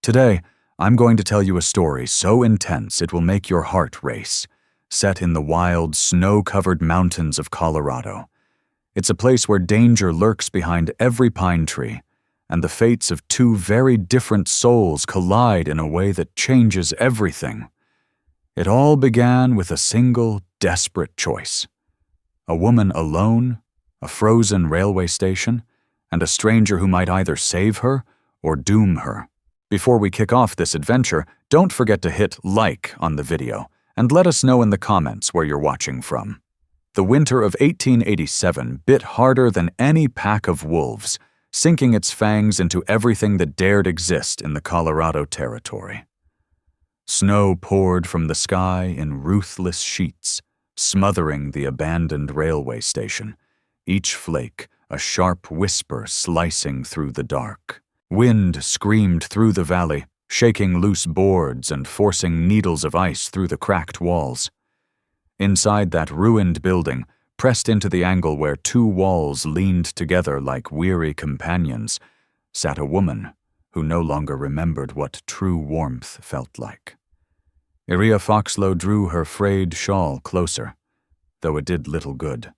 Today, I'm going to tell you a story so intense it will make your heart race, set in the wild, snow-covered mountains of Colorado. It's a place where danger lurks behind every pine tree, and the fates of two very different souls collide in a way that changes everything. It all began with a single, desperate choice. A woman alone, a frozen railway station, and a stranger who might either save her or doom her. Before we kick off this adventure, don't forget to hit like on the video, and let us know in the comments where you're watching from. The winter of 1887 bit harder than any pack of wolves, sinking its fangs into everything that dared exist in the Colorado Territory. Snow poured from the sky in ruthless sheets, smothering the abandoned railway station, each flake a sharp whisper slicing through the dark. Wind screamed through the valley, shaking loose boards and forcing needles of ice through the cracked walls. Inside that ruined building, pressed into the angle where two walls leaned together like weary companions, sat a woman who no longer remembered what true warmth felt like. Iria Foxlow drew her frayed shawl closer, though it did little good.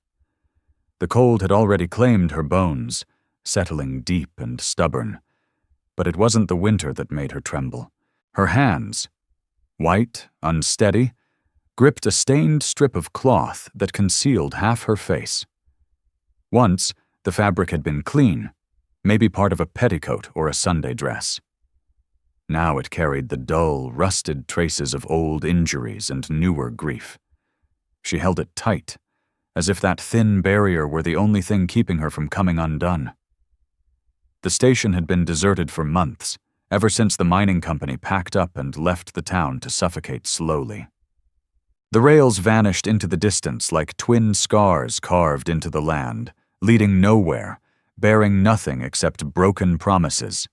The cold had already claimed her bones, settling deep and stubborn. But it wasn't the winter that made her tremble. Her hands, white, unsteady, gripped a stained strip of cloth that concealed half her face. Once, the fabric had been clean, maybe part of a petticoat or a Sunday dress. Now it carried the dull, rusted traces of old injuries and newer grief. She held it tight, as if that thin barrier were the only thing keeping her from coming undone. The station had been deserted for months, ever since the mining company packed up and left the town to suffocate slowly. The rails vanished into the distance like twin scars carved into the land, leading nowhere, bearing nothing except broken promises.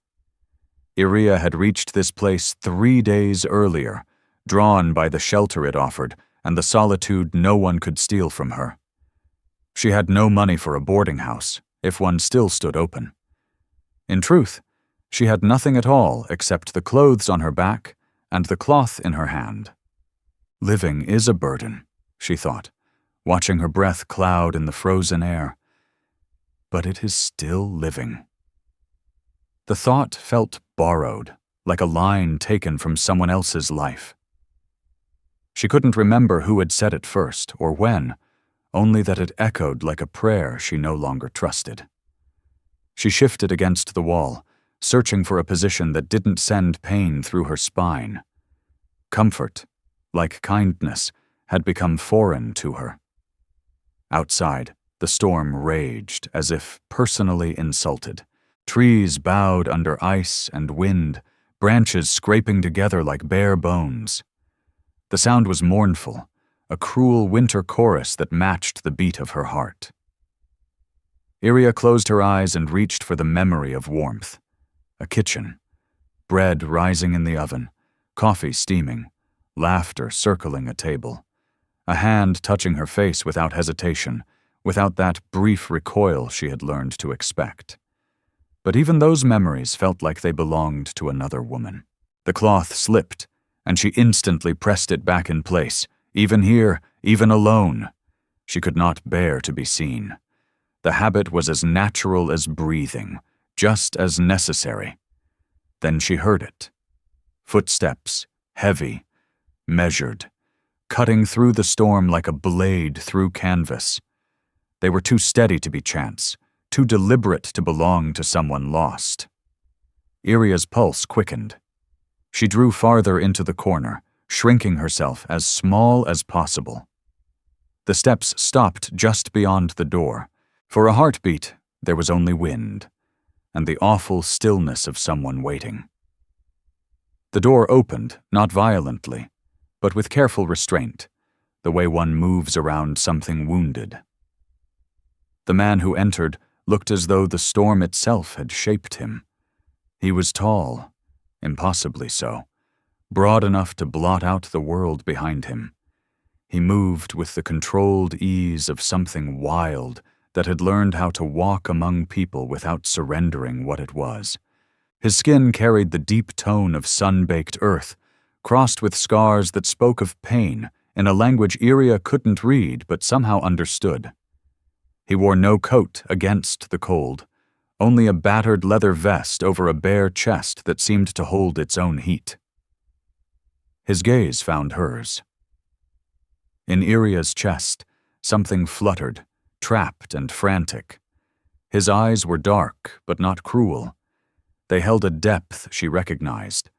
Iria had reached this place 3 days earlier, drawn by the shelter it offered and the solitude no one could steal from her. She had no money for a boarding house, if one still stood open. In truth, she had nothing at all except the clothes on her back and the cloth in her hand. Living is a burden, she thought, watching her breath cloud in the frozen air. But it is still living. The thought felt borrowed, like a line taken from someone else's life. She couldn't remember who had said it first or when, only that it echoed like a prayer she no longer trusted. She shifted against the wall, searching for a position that didn't send pain through her spine. Comfort, like kindness, had become foreign to her. Outside, the storm raged as if personally insulted. Trees bowed under ice and wind, branches scraping together like bare bones. The sound was mournful, a cruel winter chorus that matched the beat of her heart. Iria closed her eyes and reached for the memory of warmth. A kitchen, bread rising in the oven, coffee steaming, laughter circling a table. A hand touching her face without hesitation, without that brief recoil she had learned to expect. But even those memories felt like they belonged to another woman. The cloth slipped, and she instantly pressed it back in place. Even here, even alone, she could not bear to be seen. The habit was as natural as breathing, just as necessary. Then she heard it. Footsteps, heavy, measured, cutting through the storm like a blade through canvas. They were too steady to be chance, too deliberate to belong to someone lost. Iria's pulse quickened. She drew farther into the corner, shrinking herself as small as possible. The steps stopped just beyond the door. For a heartbeat, there was only wind, and the awful stillness of someone waiting. The door opened, not violently, but with careful restraint, the way one moves around something wounded. The man who entered looked as though the storm itself had shaped him. He was tall, impossibly so, broad enough to blot out the world behind him. He moved with the controlled ease of something wild that had learned how to walk among people without surrendering what it was. His skin carried the deep tone of sun-baked earth, crossed with scars that spoke of pain in a language Iria couldn't read but somehow understood. He wore no coat against the cold, only a battered leather vest over a bare chest that seemed to hold its own heat. His gaze found hers. In Iria's chest, something fluttered, trapped and frantic. His eyes were dark, but not cruel. They held a depth she recognized,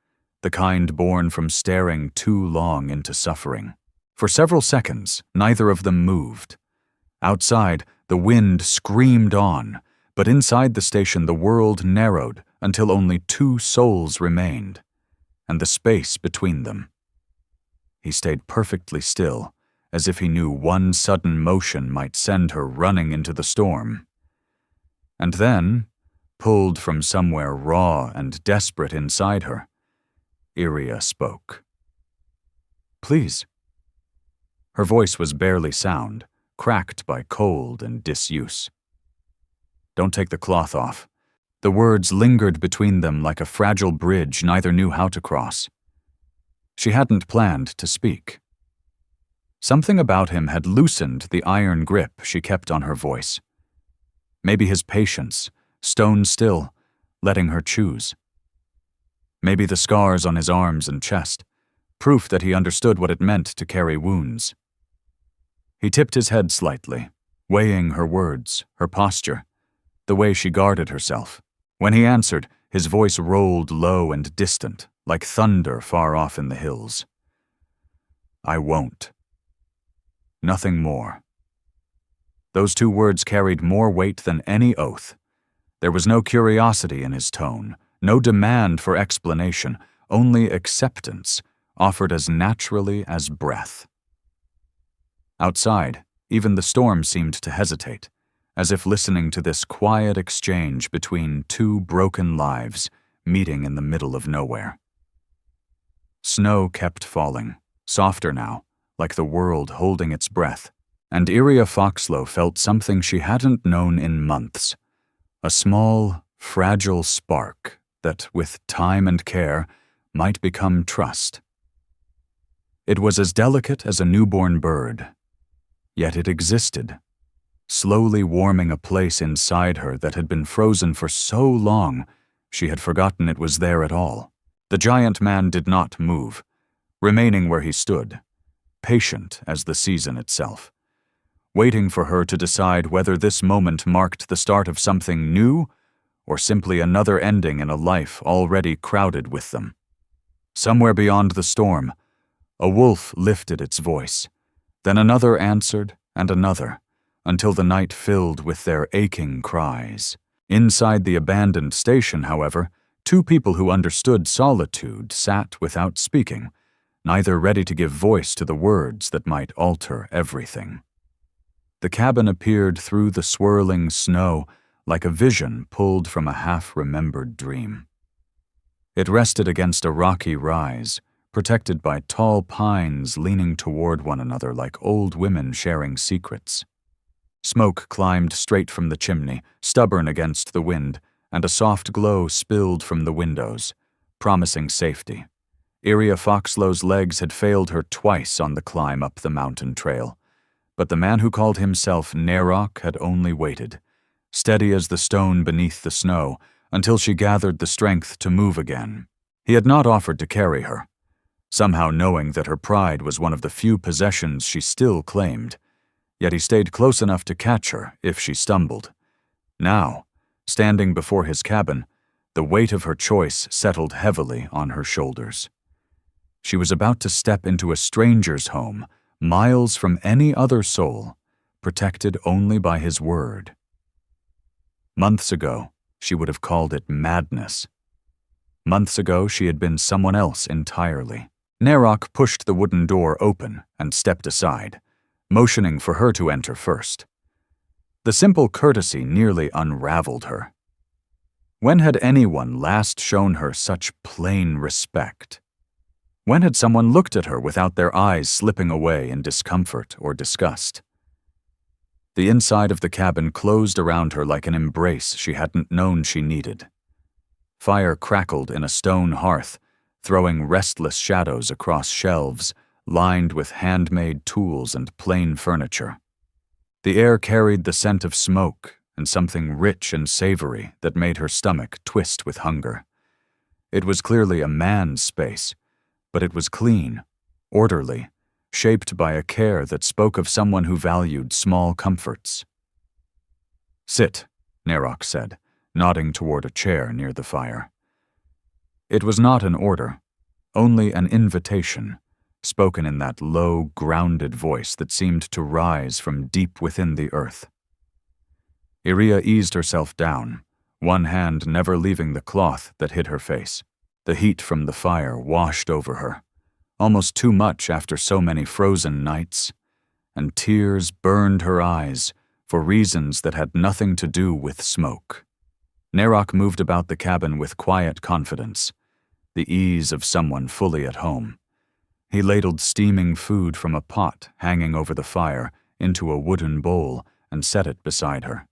the kind born from staring too long into suffering. For several seconds, neither of them moved. Outside, the wind screamed on, but inside the station the world narrowed until only two souls remained, and the space between them. He stayed perfectly still, as if he knew one sudden motion might send her running into the storm. And then, pulled from somewhere raw and desperate inside her, Iria spoke. "Please." Her voice was barely sound, cracked by cold and disuse. "Don't take the cloth off." The words lingered between them like a fragile bridge neither knew how to cross. She hadn't planned to speak. Something about him had loosened the iron grip she kept on her voice. Maybe his patience, stone still, letting her choose. Maybe the scars on his arms and chest, proof that he understood what it meant to carry wounds. He tipped his head slightly, weighing her words, her posture, the way she guarded herself. When he answered, his voice rolled low and distant, like thunder far off in the hills. "I won't." Nothing more. Those two words carried more weight than any oath. There was no curiosity in his tone, no demand for explanation, only acceptance, offered as naturally as breath. Outside, even the storm seemed to hesitate, as if listening to this quiet exchange between two broken lives meeting in the middle of nowhere. Snow kept falling, softer now, like the world holding its breath, and Iria Foxlow felt something she hadn't known in months, a small, fragile spark that, with time and care, might become trust. It was as delicate as a newborn bird, yet it existed, slowly warming a place inside her that had been frozen for so long she had forgotten it was there at all. The giant man did not move, remaining where he stood, patient as the season itself, waiting for her to decide whether this moment marked the start of something new or simply another ending in a life already crowded with them. Somewhere beyond the storm, a wolf lifted its voice, then another answered and another, until the night filled with their aching cries. Inside the abandoned station, however, two people who understood solitude sat without speaking, neither ready to give voice to the words that might alter everything. The cabin appeared through the swirling snow like a vision pulled from a half-remembered dream. It rested against a rocky rise, protected by tall pines leaning toward one another like old women sharing secrets. Smoke climbed straight from the chimney, stubborn against the wind, and a soft glow spilled from the windows, promising safety. Iria Foxlow's legs had failed her twice on the climb up the mountain trail, but the man who called himself Nerok had only waited, steady as the stone beneath the snow, until she gathered the strength to move again. He had not offered to carry her, somehow knowing that her pride was one of the few possessions she still claimed, yet he stayed close enough to catch her if she stumbled. Now, standing before his cabin, the weight of her choice settled heavily on her shoulders. She was about to step into a stranger's home, miles from any other soul, protected only by his word. Months ago, she would have called it madness. Months ago, she had been someone else entirely. Nerok pushed the wooden door open and stepped aside, motioning for her to enter first. The simple courtesy nearly unraveled her. When had anyone last shown her such plain respect? When had someone looked at her without their eyes slipping away in discomfort or disgust? The inside of the cabin closed around her like an embrace she hadn't known she needed. Fire crackled in a stone hearth, throwing restless shadows across shelves lined with handmade tools and plain furniture. The air carried the scent of smoke and something rich and savory that made her stomach twist with hunger. It was clearly a man's space, but it was clean, orderly, shaped by a care that spoke of someone who valued small comforts. "Sit," Nerok said, nodding toward a chair near the fire. It was not an order, only an invitation, spoken in that low, grounded voice that seemed to rise from deep within the earth. Iria eased herself down, one hand never leaving the cloth that hid her face. The heat from the fire washed over her, almost too much after so many frozen nights, and tears burned her eyes for reasons that had nothing to do with smoke. Nerok moved about the cabin with quiet confidence, the ease of someone fully at home. He ladled steaming food from a pot hanging over the fire into a wooden bowl and set it beside her.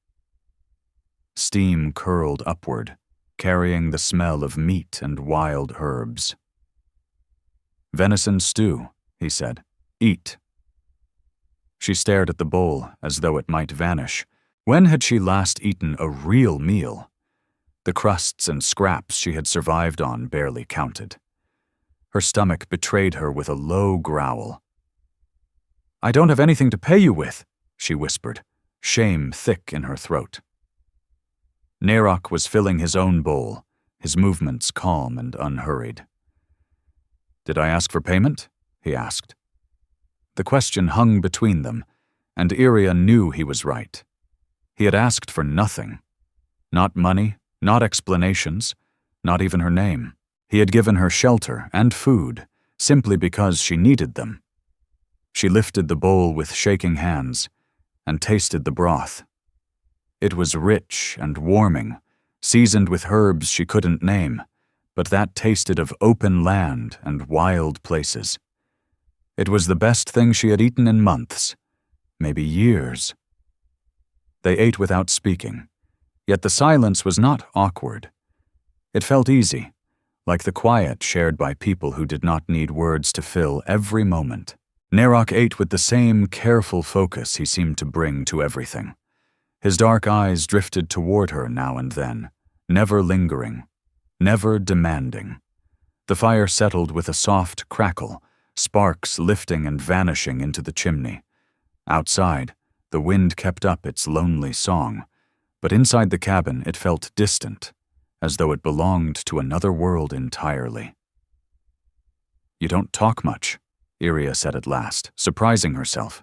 Steam curled upward, carrying the smell of meat and wild herbs. "Venison stew," he said. "Eat." She stared at the bowl as though it might vanish. When had she last eaten a real meal? The crusts and scraps she had survived on barely counted. Her stomach betrayed her with a low growl. "I don't have anything to pay you with," she whispered, shame thick in her throat. Nerok was filling his own bowl, his movements calm and unhurried. "Did I ask for payment?" he asked. The question hung between them, and Iria knew he was right. He had asked for nothing. Not money, not explanations, not even her name. He had given her shelter and food, simply because she needed them. She lifted the bowl with shaking hands and tasted the broth. It was rich and warming, seasoned with herbs she couldn't name, but that tasted of open land and wild places. It was the best thing she had eaten in months, maybe years. They ate without speaking, yet the silence was not awkward. It felt easy, like the quiet shared by people who did not need words to fill every moment. Nerok ate with the same careful focus he seemed to bring to everything. His dark eyes drifted toward her now and then, never lingering, never demanding. The fire settled with a soft crackle, sparks lifting and vanishing into the chimney. Outside, the wind kept up its lonely song, but inside the cabin it felt distant, as though it belonged to another world entirely. "You don't talk much," Iria said at last, surprising herself.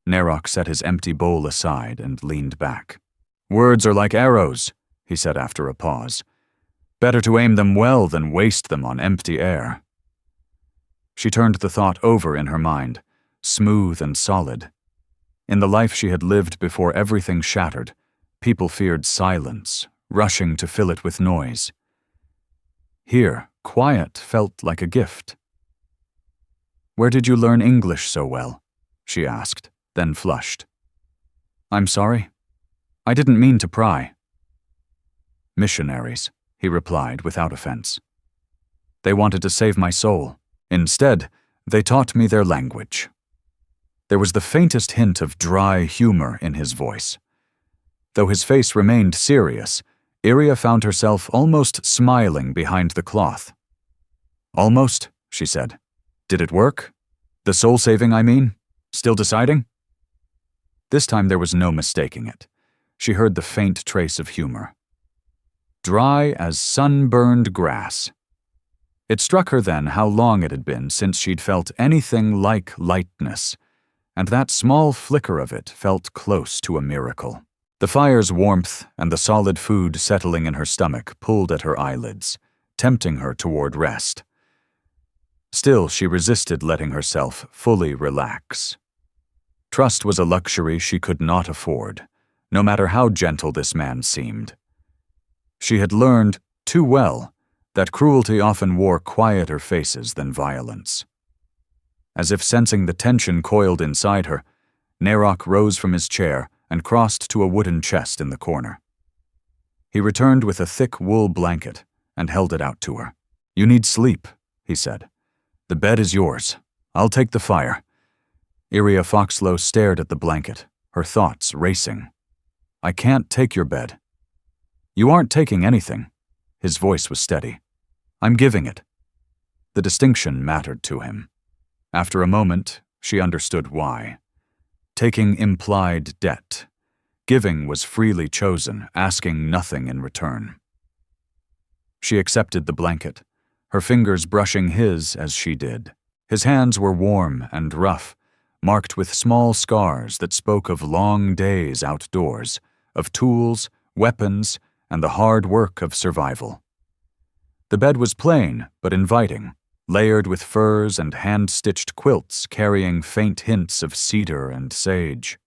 Nerok set his empty bowl aside and leaned back. "Words are like arrows," he said after a pause. "Better to aim them well than waste them on empty air." She turned the thought over in her mind, smooth and solid. In the life she had lived before everything shattered, people feared silence, rushing to fill it with noise. Here, quiet felt like a gift. "Where did you learn English so well?" she asked, then flushed. "I'm sorry. I didn't mean to pry." "Missionaries," he replied without offense. "They wanted to save my soul. Instead, they taught me their language." There was the faintest hint of dry humor in his voice. Though his face remained serious, Iria found herself almost smiling behind the cloth. "Almost," she said. "Did it work? The soul-saving, I mean? Still deciding?" This time there was no mistaking it. She heard the faint trace of humor. "Dry as sunburned grass." It struck her then how long it had been since she'd felt anything like lightness, and that small flicker of it felt close to a miracle. The fire's warmth and the solid food settling in her stomach pulled at her eyelids, tempting her toward rest. Still, she resisted letting herself fully relax. Trust was a luxury she could not afford, no matter how gentle this man seemed. She had learned, too well, that cruelty often wore quieter faces than violence. As if sensing the tension coiled inside her, Nerok rose from his chair and crossed to a wooden chest in the corner. He returned with a thick wool blanket and held it out to her. "You need sleep," he said. "The bed is yours. I'll take the fire." Iria Foxlow stared at the blanket, her thoughts racing. "I can't take your bed." "You aren't taking anything." His voice was steady. "I'm giving it." The distinction mattered to him. After a moment, she understood why. Taking implied debt. Giving was freely chosen, asking nothing in return. She accepted the blanket, her fingers brushing his as she did. His hands were warm and rough, marked with small scars that spoke of long days outdoors, of tools, weapons, and the hard work of survival. The bed was plain but inviting, layered with furs and hand-stitched quilts carrying faint hints of cedar and sage.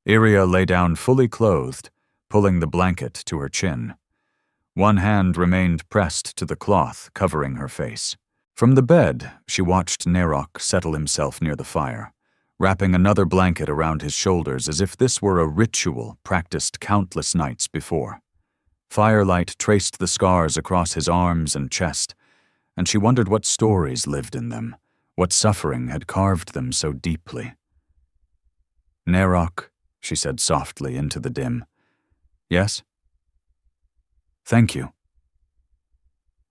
Iria lay down fully clothed, pulling the blanket to her chin. One hand remained pressed to the cloth covering her face. From the bed, she watched Nerok settle himself near the fire, wrapping another blanket around his shoulders as if this were a ritual practiced countless nights before. Firelight traced the scars across his arms and chest, and she wondered what stories lived in them, what suffering had carved them so deeply. "Nerok," she said softly into the dim. "Yes?" "Thank you."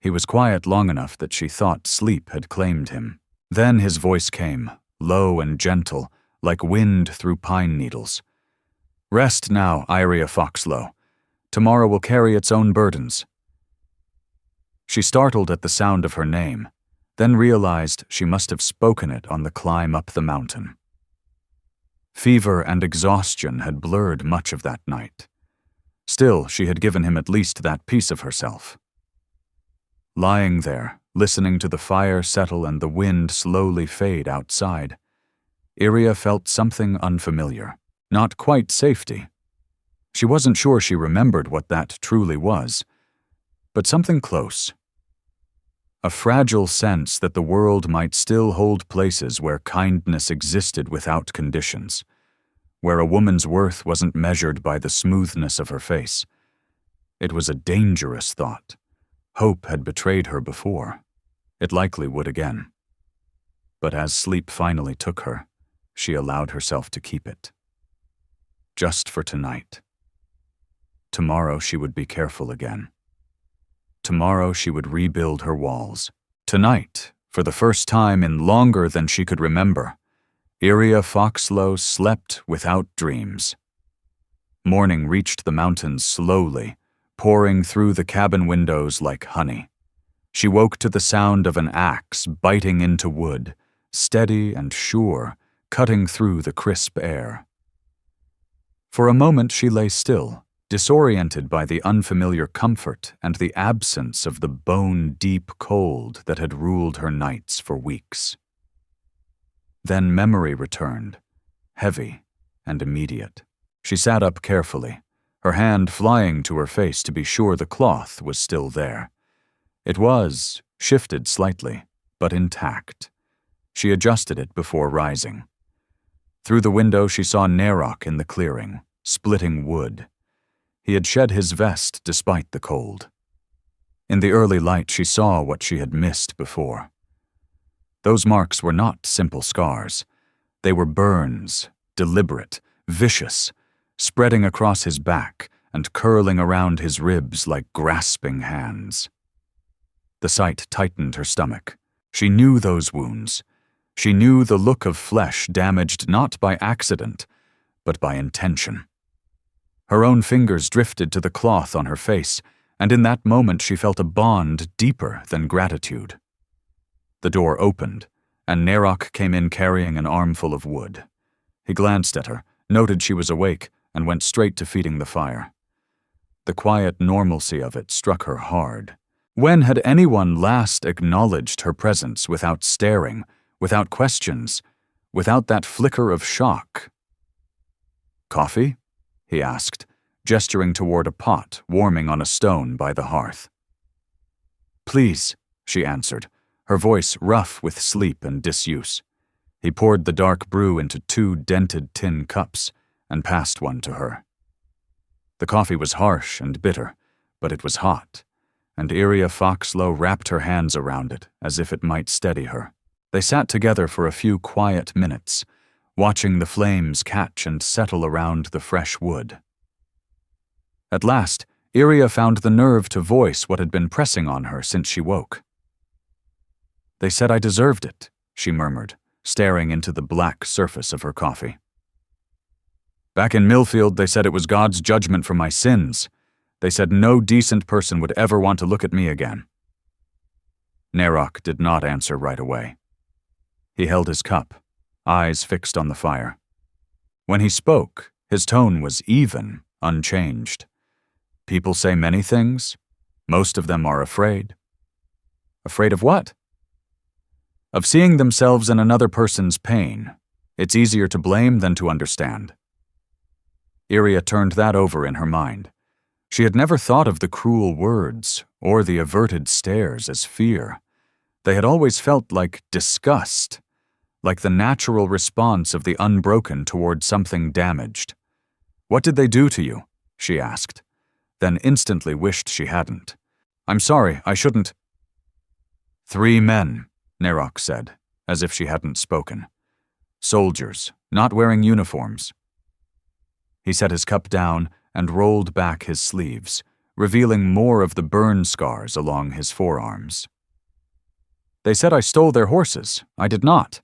He was quiet long enough that she thought sleep had claimed him. Then his voice came, low and gentle, like wind through pine needles. "Rest now, Iria Foxlow. Tomorrow will carry its own burdens." She startled at the sound of her name, then realized she must have spoken it on the climb up the mountain. Fever and exhaustion had blurred much of that night. Still, she had given him at least that piece of herself. Lying there, listening to the fire settle and the wind slowly fade outside, Iria felt something unfamiliar, not quite safety. She wasn't sure she remembered what that truly was, but something close. A fragile sense that the world might still hold places where kindness existed without conditions, where a woman's worth wasn't measured by the smoothness of her face. It was a dangerous thought. Hope had betrayed her before. It likely would again. But as sleep finally took her, she allowed herself to keep it. Just for tonight. Tomorrow she would be careful again. Tomorrow she would rebuild her walls. Tonight, for the first time in longer than she could remember, Iria Foxlow slept without dreams. Morning reached the mountains slowly, pouring through the cabin windows like honey. She woke to the sound of an axe biting into wood, steady and sure, cutting through the crisp air. For a moment she lay still, disoriented by the unfamiliar comfort and the absence of the bone-deep cold that had ruled her nights for weeks. Then memory returned, heavy and immediate. She sat up carefully, her hand flying to her face to be sure the cloth was still there. It was, shifted slightly, but intact. She adjusted it before rising. Through the window she saw Nerok in the clearing, splitting wood. He had shed his vest despite the cold. In the early light she saw what she had missed before. Those marks were not simple scars. They were burns, deliberate, vicious, spreading across his back and curling around his ribs like grasping hands. The sight tightened her stomach. She knew those wounds. She knew the look of flesh damaged not by accident, but by intention. Her own fingers drifted to the cloth on her face, and in that moment she felt a bond deeper than gratitude. The door opened, and Nerok came in carrying an armful of wood. He glanced at her, noted she was awake, and went straight to feeding the fire. The quiet normalcy of it struck her hard. When had anyone last acknowledged her presence without staring, without questions, without that flicker of shock? "Coffee?" he asked, gesturing toward a pot warming on a stone by the hearth. "Please," she answered, her voice rough with sleep and disuse. He poured the dark brew into 2 dented tin cups and passed one to her. The coffee was harsh and bitter, but it was hot, and Iria Foxlow wrapped her hands around it as if it might steady her. They sat together for a few quiet minutes, watching the flames catch and settle around the fresh wood. At last, Iria found the nerve to voice what had been pressing on her since she woke. "They said I deserved it," she murmured, staring into the black surface of her coffee. "Back in Millfield, they said it was God's judgment for my sins. They said no decent person would ever want to look at me again." Nerok did not answer right away. He held his cup, eyes fixed on the fire. When he spoke, his tone was even, unchanged. "People say many things. Most of them are afraid." "Afraid of what?" "Of seeing themselves in another person's pain. It's easier to blame than to understand." Iria turned that over in her mind. She had never thought of the cruel words or the averted stares as fear. They had always felt like disgust, like the natural response of the unbroken toward something damaged. "What did they do to you?" she asked, then instantly wished she hadn't. "I'm sorry, I shouldn't." "3 men," Nerok said, as if she hadn't spoken. "Soldiers, not wearing uniforms." He set his cup down and rolled back his sleeves, revealing more of the burn scars along his forearms. "They said I stole their horses. I did not.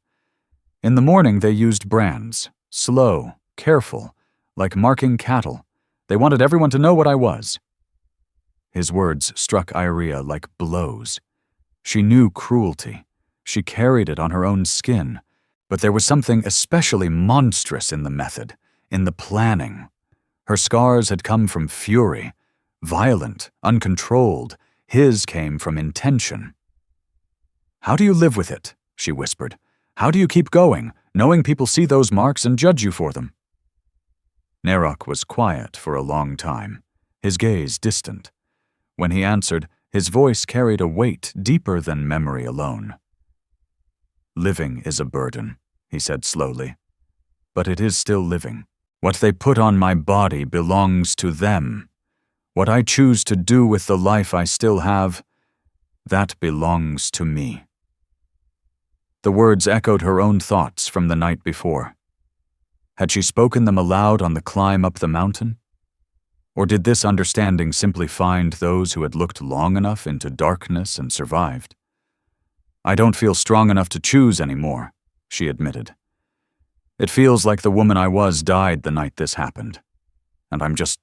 In the morning they used brands, slow, careful, like marking cattle. They wanted everyone to know what I was." His words struck Iria like blows. She knew cruelty. She carried it on her own skin, but there was something especially monstrous in the method, in the planning. Her scars had come from fury, violent, uncontrolled. His came from intention. "How do you live with it?" she whispered. "How do you keep going, knowing people see those marks and judge you for them?" Nerok was quiet for a long time, his gaze distant. When he answered, his voice carried a weight deeper than memory alone. "Living is a burden," he said slowly. "But it is still living. What they put on my body belongs to them. What I choose to do with the life I still have, that belongs to me." The words echoed her own thoughts from the night before. Had she spoken them aloud on the climb up the mountain? Or did this understanding simply find those who had looked long enough into darkness and survived? "I don't feel strong enough to choose anymore," she admitted. "It feels like the woman I was died the night this happened, and I'm just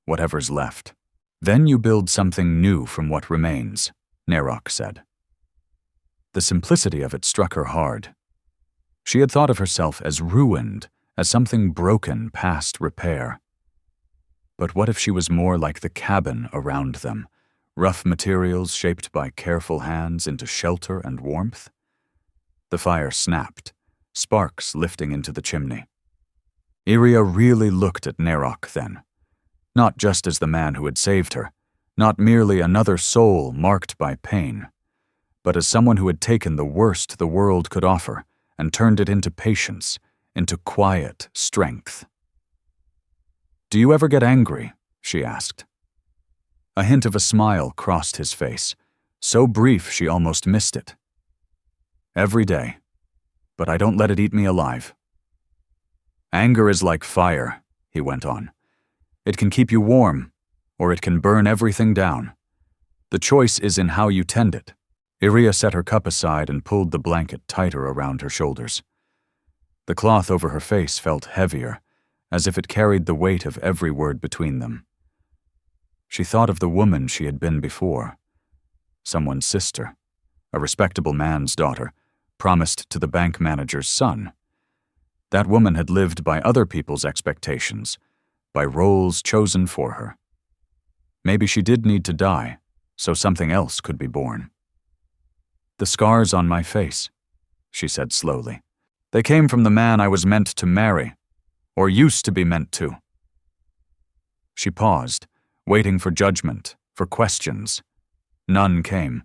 whatever's left." "Then you build something new from what remains," Nerok said. The simplicity of it struck her hard. She had thought of herself as ruined, as something broken past repair. But what if she was more like the cabin around them, rough materials shaped by careful hands into shelter and warmth? The fire snapped, sparks lifting into the chimney. Iria really looked at Nerok then, not just as the man who had saved her, not merely another soul marked by pain, but as someone who had taken the worst the world could offer and turned it into patience, into quiet strength. "Do you ever get angry?" she asked. A hint of a smile crossed his face, so brief she almost missed it. "Every day, but I don't let it eat me alive." "Anger is like fire," he went on. "It can keep you warm, or it can burn everything down. The choice is in how you tend it." Iria set her cup aside and pulled the blanket tighter around her shoulders. The cloth over her face felt heavier, as if it carried the weight of every word between them. She thought of the woman she had been before, someone's sister, a respectable man's daughter, promised to the bank manager's son. That woman had lived by other people's expectations, by roles chosen for her. Maybe she did need to die, so something else could be born. "The scars on my face," she said slowly. "They came from the man I was meant to marry, or used to be meant to." She paused, waiting for judgment, for questions. None came.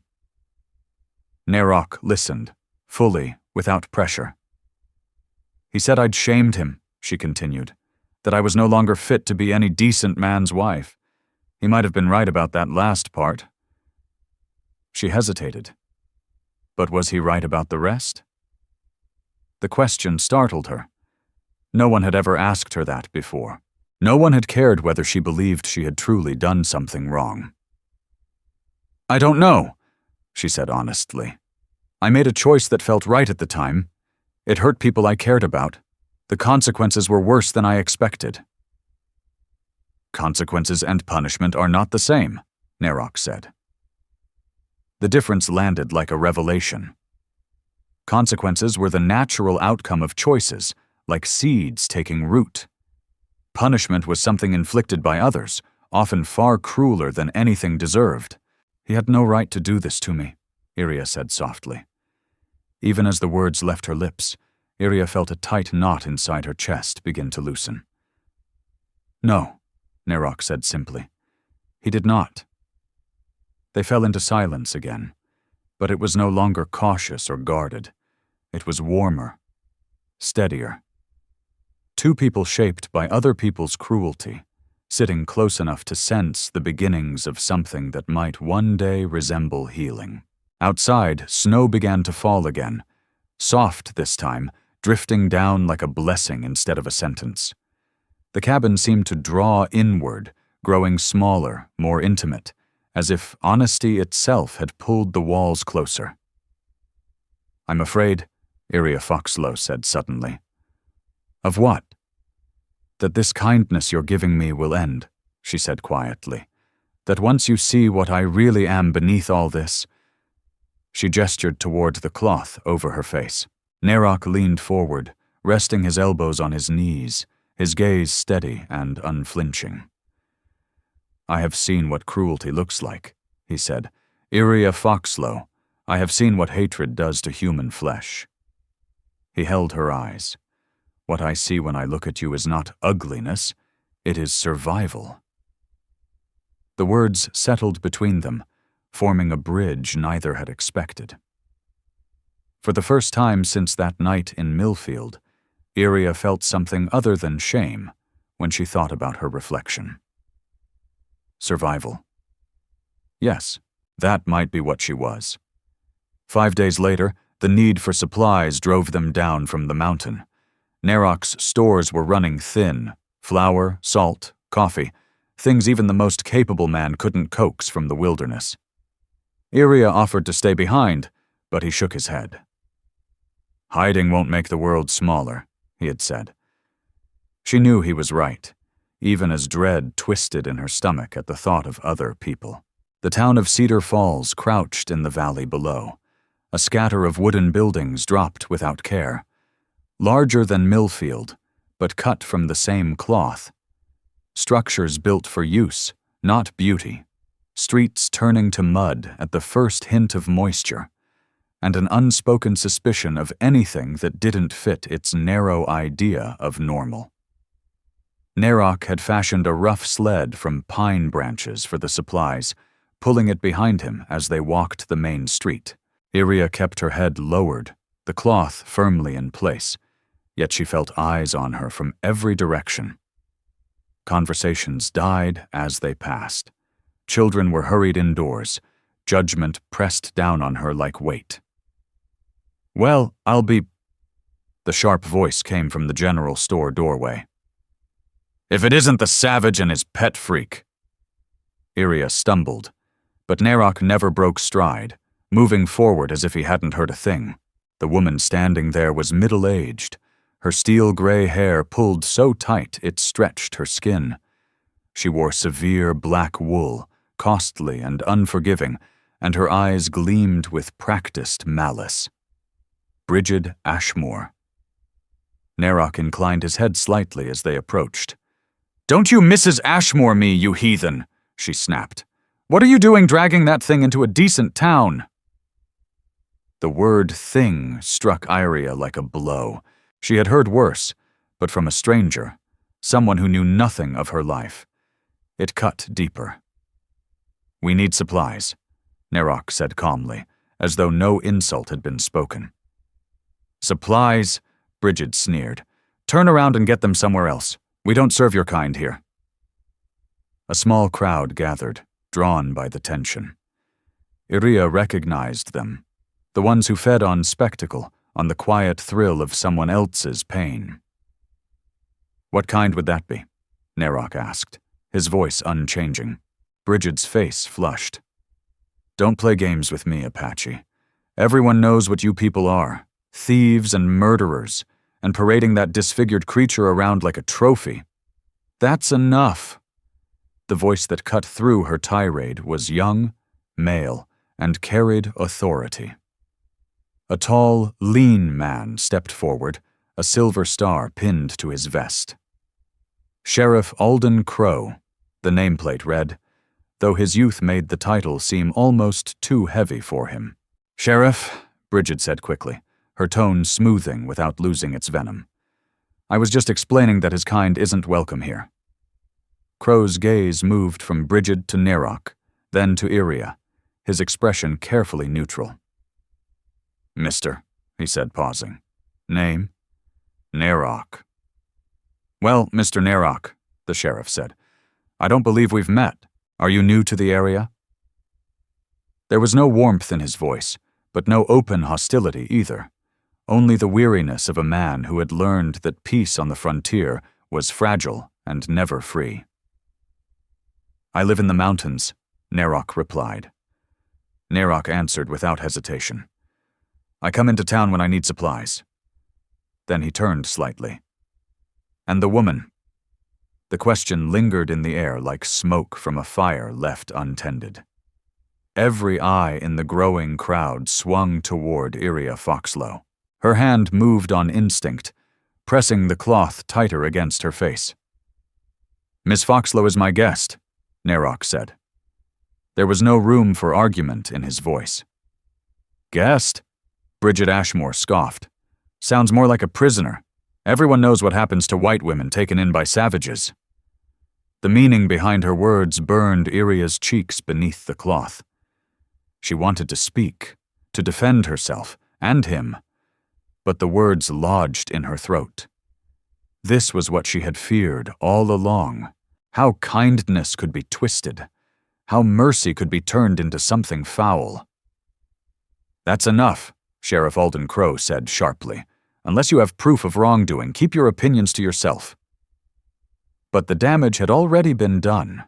Nerok listened, fully, without pressure. "He said I'd shamed him," she continued, that I was no longer fit to be any decent man's wife. He might have been right about that last part. She hesitated. But was he right about the rest? The question startled her. No one had ever asked her that before. No one had cared whether she believed she had truly done something wrong. "I don't know," she said honestly. "I made a choice that felt right at the time. It hurt people I cared about. The consequences were worse than I expected." "Consequences and punishment are not the same," Nerok said. The difference landed like a revelation. Consequences were the natural outcome of choices, like seeds taking root. Punishment was something inflicted by others, often far crueler than anything deserved. "He had no right to do this to me," Iria said softly. Even as the words left her lips, Iria felt a tight knot inside her chest begin to loosen. "No," Nerok said simply. "He did not." They fell into silence again, but it was no longer cautious or guarded. It was warmer, steadier. Two people shaped by other people's cruelty, sitting close enough to sense the beginnings of something that might one day resemble healing. Outside, snow began to fall again, soft this time, drifting down like a blessing instead of a sentence. The cabin seemed to draw inward, growing smaller, more intimate, as if honesty itself had pulled the walls closer. "I'm afraid," Iria Foxlow said suddenly. "Of what?" "That this kindness you're giving me will end," she said quietly. "That once you see what I really am beneath all this—" She gestured toward the cloth over her face. Nerok leaned forward, resting his elbows on his knees, his gaze steady and unflinching. "I have seen what cruelty looks like," he said. "Iria Foxlow, I have seen what hatred does to human flesh." He held her eyes. "What I see when I look at you is not ugliness, it is survival." The words settled between them, forming a bridge neither had expected. For the first time since that night in Millfield, Iria felt something other than shame when she thought about her reflection. Survival. Yes, that might be what she was. 5 days later, the need for supplies drove them down from the mountain. Nerok's stores were running thin: flour, salt, coffee, things even the most capable man couldn't coax from the wilderness. Iria offered to stay behind, but he shook his head. "Hiding won't make the world smaller," he had said. She knew he was right, even as dread twisted in her stomach at the thought of other people. The town of Cedar Falls crouched in the valley below. A scatter of wooden buildings dropped without care. Larger than Millfield, but cut from the same cloth. Structures built for use, not beauty. Streets turning to mud at the first hint of moisture, and an unspoken suspicion of anything that didn't fit its narrow idea of normal. Nerok had fashioned a rough sled from pine branches for the supplies, pulling it behind him as they walked the main street. Iria kept her head lowered, the cloth firmly in place, yet she felt eyes on her from every direction. Conversations died as they passed. Children were hurried indoors, judgment pressed down on her like weight. "Well, I'll be—" The sharp voice came from the general store doorway. "If it isn't the savage and his pet freak." Iria stumbled, but Nerok never broke stride, moving forward as if he hadn't heard a thing. The woman standing there was middle-aged, her steel-gray hair pulled so tight it stretched her skin. She wore severe black wool, costly and unforgiving, and her eyes gleamed with practiced malice. Brigid Ashmoor. Nerok inclined his head slightly as they approached. "Don't you Mrs. Ashmoor me, you heathen!" she snapped. "What are you doing dragging that thing into a decent town?" The word thing struck Iria like a blow. She had heard worse, but from a stranger, someone who knew nothing of her life. It cut deeper. "We need supplies," Nerok said calmly, as though no insult had been spoken. "Supplies?" Brigid sneered. "Turn around and get them somewhere else. We don't serve your kind here." A small crowd gathered, drawn by the tension. Iria recognized them, the ones who fed on spectacle, on the quiet thrill of someone else's pain. "What kind would that be?" Nerok asked, his voice unchanging. Brigid's face flushed. "Don't play games with me, Apache. Everyone knows what you people are, thieves and murderers, and parading that disfigured creature around like a trophy. That's enough." The voice that cut through her tirade was young, male, and carried authority. A tall, lean man stepped forward, a silver star pinned to his vest. Sheriff Alden Crow, the nameplate read, though his youth made the title seem almost too heavy for him. "Sheriff," Brigid said quickly, her tone smoothing without losing its venom. "I was just explaining that his kind isn't welcome here." Crow's gaze moved from Brigid to Nerok, then to Iria, his expression carefully neutral. "Mister," he said, pausing. "Name?" "Nerok." "Well, Mr. Nerok," the sheriff said, "I don't believe we've met. Are you new to the area?" There was no warmth in his voice, but no open hostility either. Only the weariness of a man who had learned that peace on the frontier was fragile and never free. "I live in the mountains," Nerok replied. Nerok answered without hesitation. "I come into town when I need supplies." Then he turned slightly. "And the woman?" The question lingered in the air like smoke from a fire left untended. Every eye in the growing crowd swung toward Iria Foxlow. Her hand moved on instinct, pressing the cloth tighter against her face. "Miss Foxlow is my guest," Nerok said. There was no room for argument in his voice. "Guest?" Brigid Ashmoor scoffed. "Sounds more like a prisoner. Everyone knows what happens to white women taken in by savages." The meaning behind her words burned Iria's cheeks beneath the cloth. She wanted to speak, to defend herself, and him, but the words lodged in her throat. This was what she had feared all along. How kindness could be twisted. How mercy could be turned into something foul. "That's enough," Sheriff Alden Crow said sharply. "Unless you have proof of wrongdoing, keep your opinions to yourself." But the damage had already been done.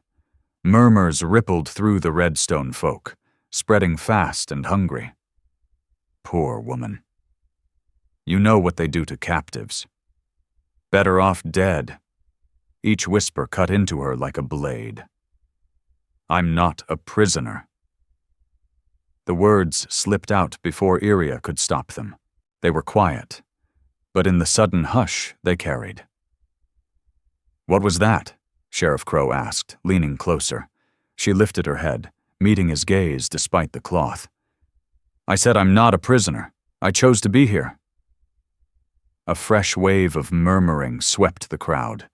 Murmurs rippled through the Redstone folk, spreading fast and hungry. Poor woman. You know what they do to captives. Better off dead. Each whisper cut into her like a blade. "I'm not a prisoner." The words slipped out before Iria could stop them. They were quiet, but in the sudden hush they carried. "What was that?" Sheriff Crow asked, leaning closer. She lifted her head, meeting his gaze despite the cloth. "I said I'm not a prisoner. I chose to be here." A fresh wave of murmuring swept the crowd.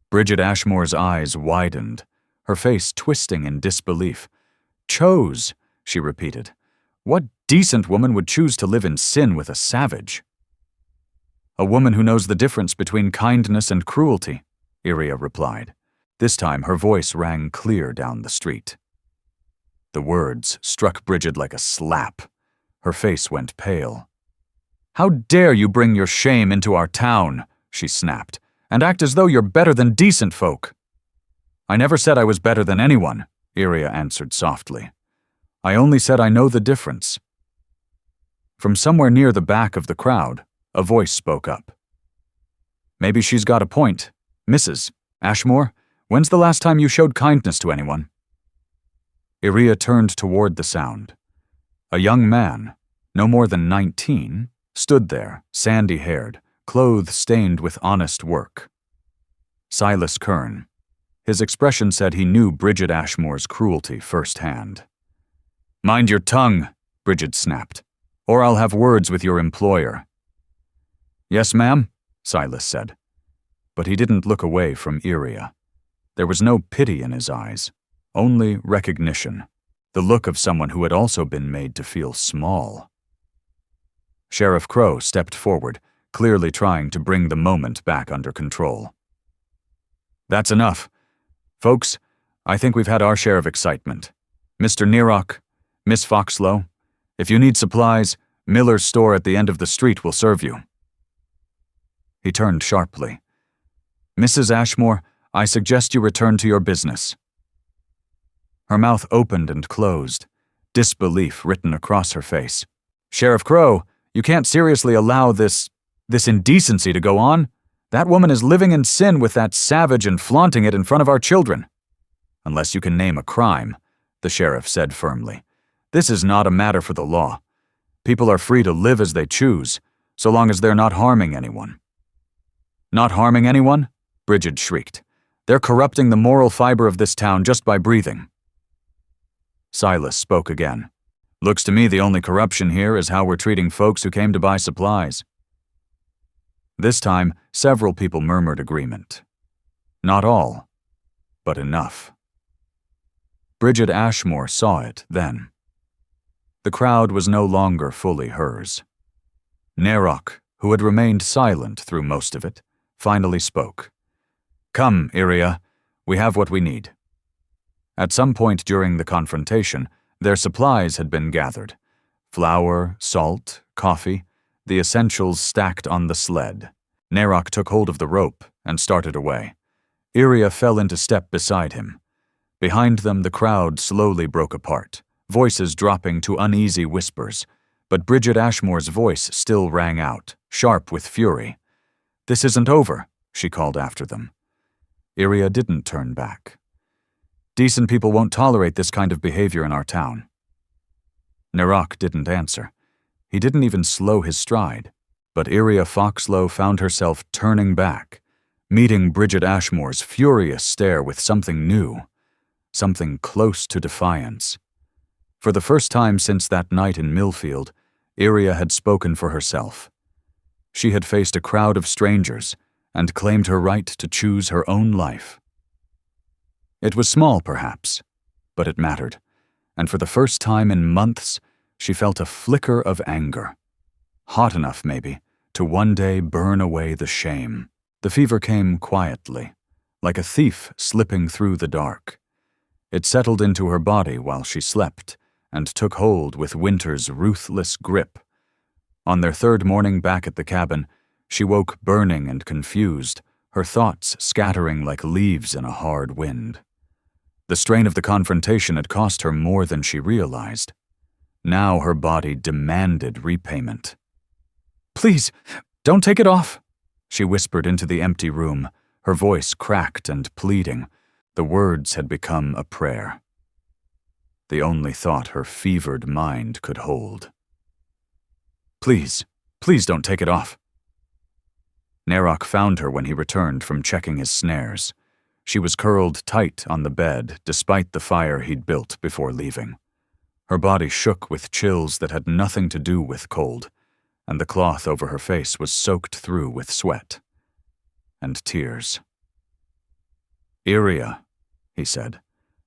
Brigid Ashmoor's eyes widened, her face twisting in disbelief. "Chose," she repeated. "What decent woman would choose to live in sin with a savage?" "A woman who knows the difference between kindness and cruelty," Iria replied. This time her voice rang clear down the street. The words struck Brigid like a slap. Her face went pale. "How dare you bring your shame into our town," she snapped, "and act as though you're better than decent folk." "I never said I was better than anyone," Iria answered softly. "I only said I know the difference." From somewhere near the back of the crowd, a voice spoke up. "Maybe she's got a point. Mrs. Ashmoor, when's the last time you showed kindness to anyone?" Iria turned toward the sound. A young man, no more than 19, stood there, sandy-haired, clothes stained with honest work. Elias Kearn. His expression said he knew Brigid Ashmoor's cruelty firsthand. "Mind your tongue," Brigid snapped, "or I'll have words with your employer." "Yes, ma'am," Silas said. But he didn't look away from Iria. There was no pity in his eyes, only recognition, the look of someone who had also been made to feel small. Sheriff Crow stepped forward, clearly trying to bring the moment back under control. That's enough. Folks, I think we've had our share of excitement. Mr. Nerok, Miss Foxlow, if you need supplies, Miller's store at the end of the street will serve you. He turned sharply. Mrs. Ashmoor, I suggest you return to your business. Her mouth opened and closed, disbelief written across her face. Sheriff Crow, you can't seriously allow this indecency to go on? That woman is living in sin with that savage and flaunting it in front of our children. Unless you can name a crime, the sheriff said firmly. This is not a matter for the law. People are free to live as they choose, so long as they're not harming anyone. Not harming anyone? Brigid shrieked. They're corrupting the moral fiber of this town just by breathing. Silas spoke again. Looks to me the only corruption here is how we're treating folks who came to buy supplies. This time, several people murmured agreement. Not all, but enough. Brigid Ashmoor saw it then. The crowd was no longer fully hers. Nerok, who had remained silent through most of it, finally spoke. Come, Iria, we have what we need. At some point during the confrontation, their supplies had been gathered. Flour, salt, coffee, the essentials stacked on the sled. Nerok took hold of the rope and started away. Iria fell into step beside him. Behind them, the crowd slowly broke apart, voices dropping to uneasy whispers, but Brigid Ashmoor's voice still rang out, sharp with fury. This isn't over, she called after them. Iria didn't turn back. Decent people won't tolerate this kind of behavior in our town. Nerok didn't answer. He didn't even slow his stride, but Iria Foxlow found herself turning back, meeting Brigid Ashmoor's furious stare with something new, something close to defiance. For the first time since that night in Millfield, Iria had spoken for herself. She had faced a crowd of strangers and claimed her right to choose her own life. It was small, perhaps, but it mattered, and for the first time in months, she felt a flicker of anger. Hot enough, maybe, to one day burn away the shame. The fever came quietly, like a thief slipping through the dark. It settled into her body while she slept, and took hold with winter's ruthless grip. On their third morning back at the cabin, she woke burning and confused, her thoughts scattering like leaves in a hard wind. The strain of the confrontation had cost her more than she realized. Now her body demanded repayment. Please, don't take it off, she whispered into the empty room, her voice cracked and pleading. The words had become a prayer. The only thought her fevered mind could hold. Please, please don't take it off. Nerok found her when he returned from checking his snares. She was curled tight on the bed despite the fire he'd built before leaving. Her body shook with chills that had nothing to do with cold, and the cloth over her face was soaked through with sweat and tears. Iria, he said,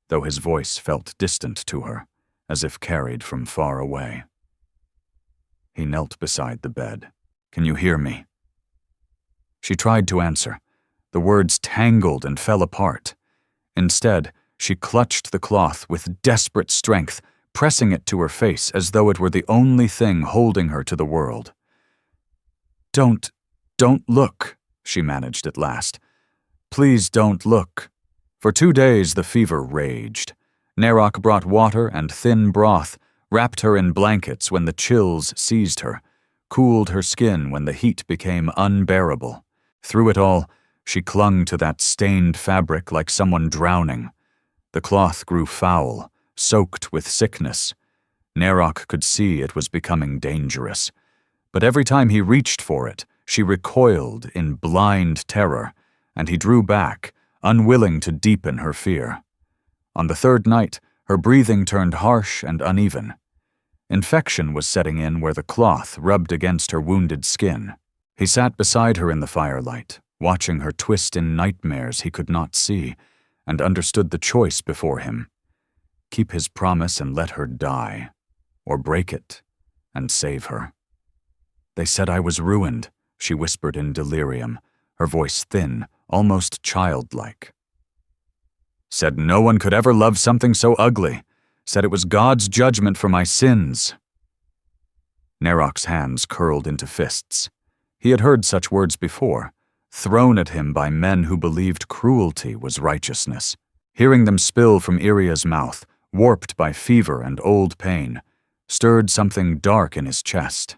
though his voice felt distant to her, as if carried from far away. He knelt beside the bed. Can you hear me? She tried to answer. The words tangled and fell apart. Instead, she clutched the cloth with desperate strength, pressing it to her face as though it were the only thing holding her to the world. Don't look, she managed at last. Please don't look. For 2 days the fever raged. Nerok brought water and thin broth, wrapped her in blankets when the chills seized her, cooled her skin when the heat became unbearable. Through it all, she clung to that stained fabric like someone drowning. The cloth grew foul, soaked with sickness. Nerok could see it was becoming dangerous. But every time he reached for it, she recoiled in blind terror, and he drew back, unwilling to deepen her fear. On the third night, her breathing turned harsh and uneven. Infection was setting in where the cloth rubbed against her wounded skin. He sat beside her in the firelight, watching her twist in nightmares he could not see, and understood the choice before him. Keep his promise and let her die, or break it and save her. They said I was ruined, she whispered in delirium, her voice thin, almost childlike. Said no one could ever love something so ugly. Said it was God's judgment for my sins. Nerok's hands curled into fists. He had heard such words before, thrown at him by men who believed cruelty was righteousness. Hearing them spill from Iria's mouth, warped by fever and old pain, stirred something dark in his chest.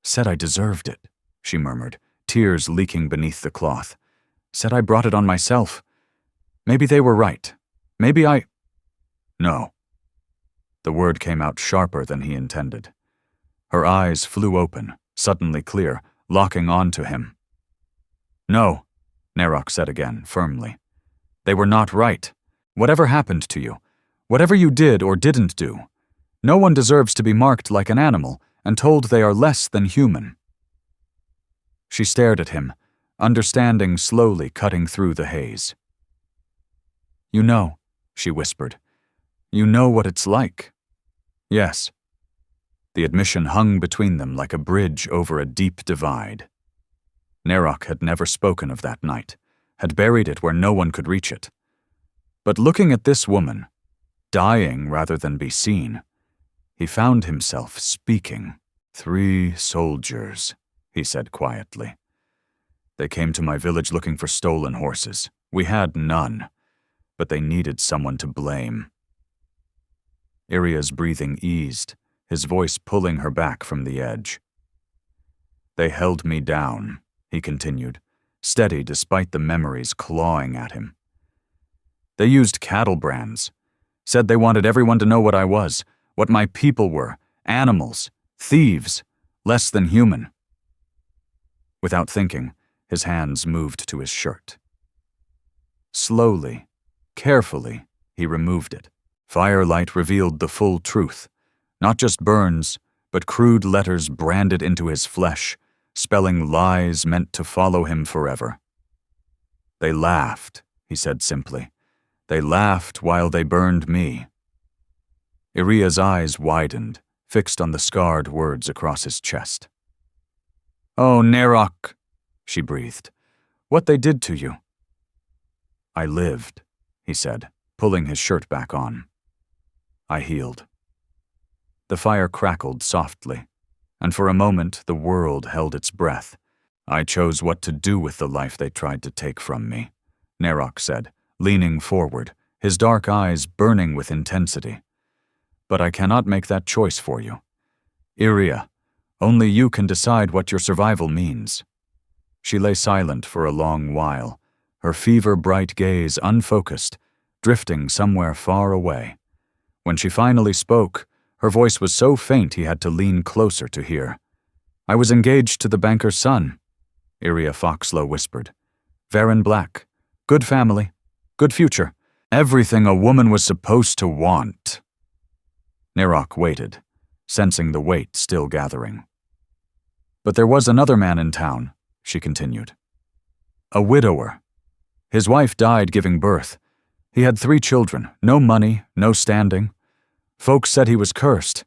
Said I deserved it, she murmured, tears leaking beneath the cloth. Said I brought it on myself. Maybe they were right. Maybe I... No. The word came out sharper than he intended. Her eyes flew open, suddenly clear, locking on to him. No, Nerok said again, firmly. They were not right. Whatever happened to you, whatever you did or didn't do, no one deserves to be marked like an animal and told they are less than human. She stared at him, understanding slowly cutting through the haze. You know, she whispered. You know what it's like. Yes. The admission hung between them like a bridge over a deep divide. Nerok had never spoken of that night, had buried it where no one could reach it. But looking at this woman, dying rather than be seen, he found himself speaking. 3 soldiers, he said quietly. They came to my village looking for stolen horses. We had none, but they needed someone to blame. Iria's breathing eased, his voice pulling her back from the edge. They held me down, he continued, steady despite the memories clawing at him. They used cattle brands, said they wanted everyone to know what I was, what my people were, animals, thieves, less than human. Without thinking, his hands moved to his shirt. Slowly, carefully, he removed it. Firelight revealed the full truth, not just burns, but crude letters branded into his flesh, spelling lies meant to follow him forever. They laughed, he said simply. They laughed while they burned me. Iria's eyes widened, fixed on the scarred words across his chest. Oh, Nerok, she breathed. What they did to you. I lived, he said, pulling his shirt back on. I healed. The fire crackled softly, and for a moment the world held its breath. I chose what to do with the life they tried to take from me, Nerok said, leaning forward, his dark eyes burning with intensity. But I cannot make that choice for you. Iria, only you can decide what your survival means. She lay silent for a long while, her fever-bright gaze unfocused, drifting somewhere far away. When she finally spoke, her voice was so faint he had to lean closer to hear. I was engaged to the banker's son, Iria Foxlow whispered. Varen Black. Good family. Good future. Everything a woman was supposed to want. Nerok waited, sensing the weight still gathering. But there was another man in town, she continued. A widower. His wife died giving birth. He had 3 children, no money, no standing. Folks said he was cursed,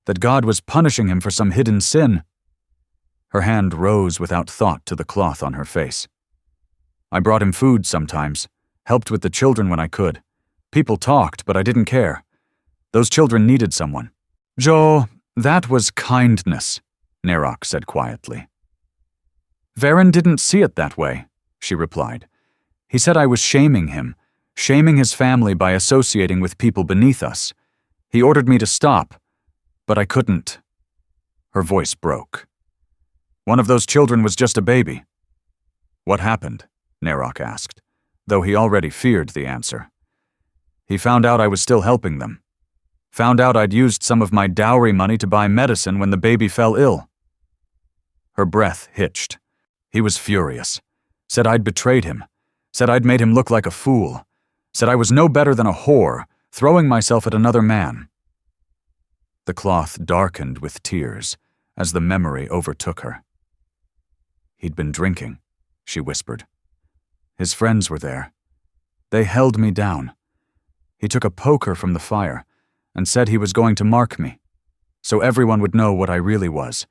that God was punishing him for some hidden sin. Her hand rose without thought to the cloth on her face. I brought him food sometimes, helped with the children when I could. People talked, but I didn't care. Those children needed someone. Jo, that was kindness, Nerok said quietly. Varen didn't see it that way, she replied. He said I was shaming him, shaming his family by associating with people beneath us. He ordered me to stop, but I couldn't. Her voice broke. One of those children was just a baby. What happened? Nerok asked, though he already feared the answer. He found out I was still helping them. Found out I'd used some of my dowry money to buy medicine when the baby fell ill. Her breath hitched. He was furious. Said I'd betrayed him. Said I'd made him look like a fool. Said I was no better than a whore, throwing myself at another man. The cloth darkened with tears as the memory overtook her. He'd been drinking, she whispered. His friends were there. They held me down. He took a poker from the fire and said he was going to mark me, so everyone would know what I really was.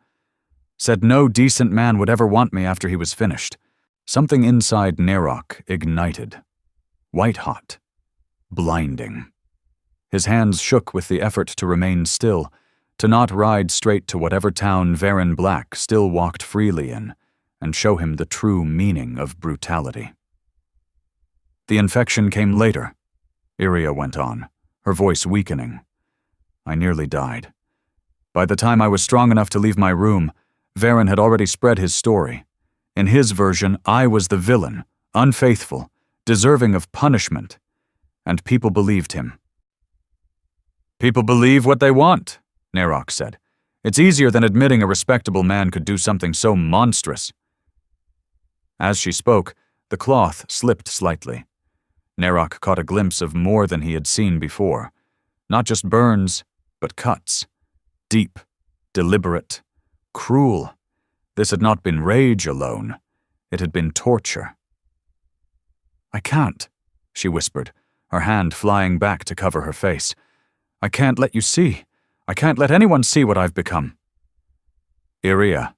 Said no decent man would ever want me after he was finished. Something inside Nerok ignited. White-hot. Blinding. His hands shook with the effort to remain still, to not ride straight to whatever town Varen Black still walked freely in, and show him the true meaning of brutality. The infection came later, Iria went on, her voice weakening. I nearly died. By the time I was strong enough to leave my room, Varen had already spread his story. In his version, I was the villain, unfaithful, deserving of punishment, and people believed him. People believe what they want, Nerok said. It's easier than admitting a respectable man could do something so monstrous. As she spoke, the cloth slipped slightly. Nerok caught a glimpse of more than he had seen before. Not just burns, but cuts. Deep, deliberate, cruel. This had not been rage alone. It had been torture. I can't, she whispered, her hand flying back to cover her face. I can't let you see. I can't let anyone see what I've become. Iria,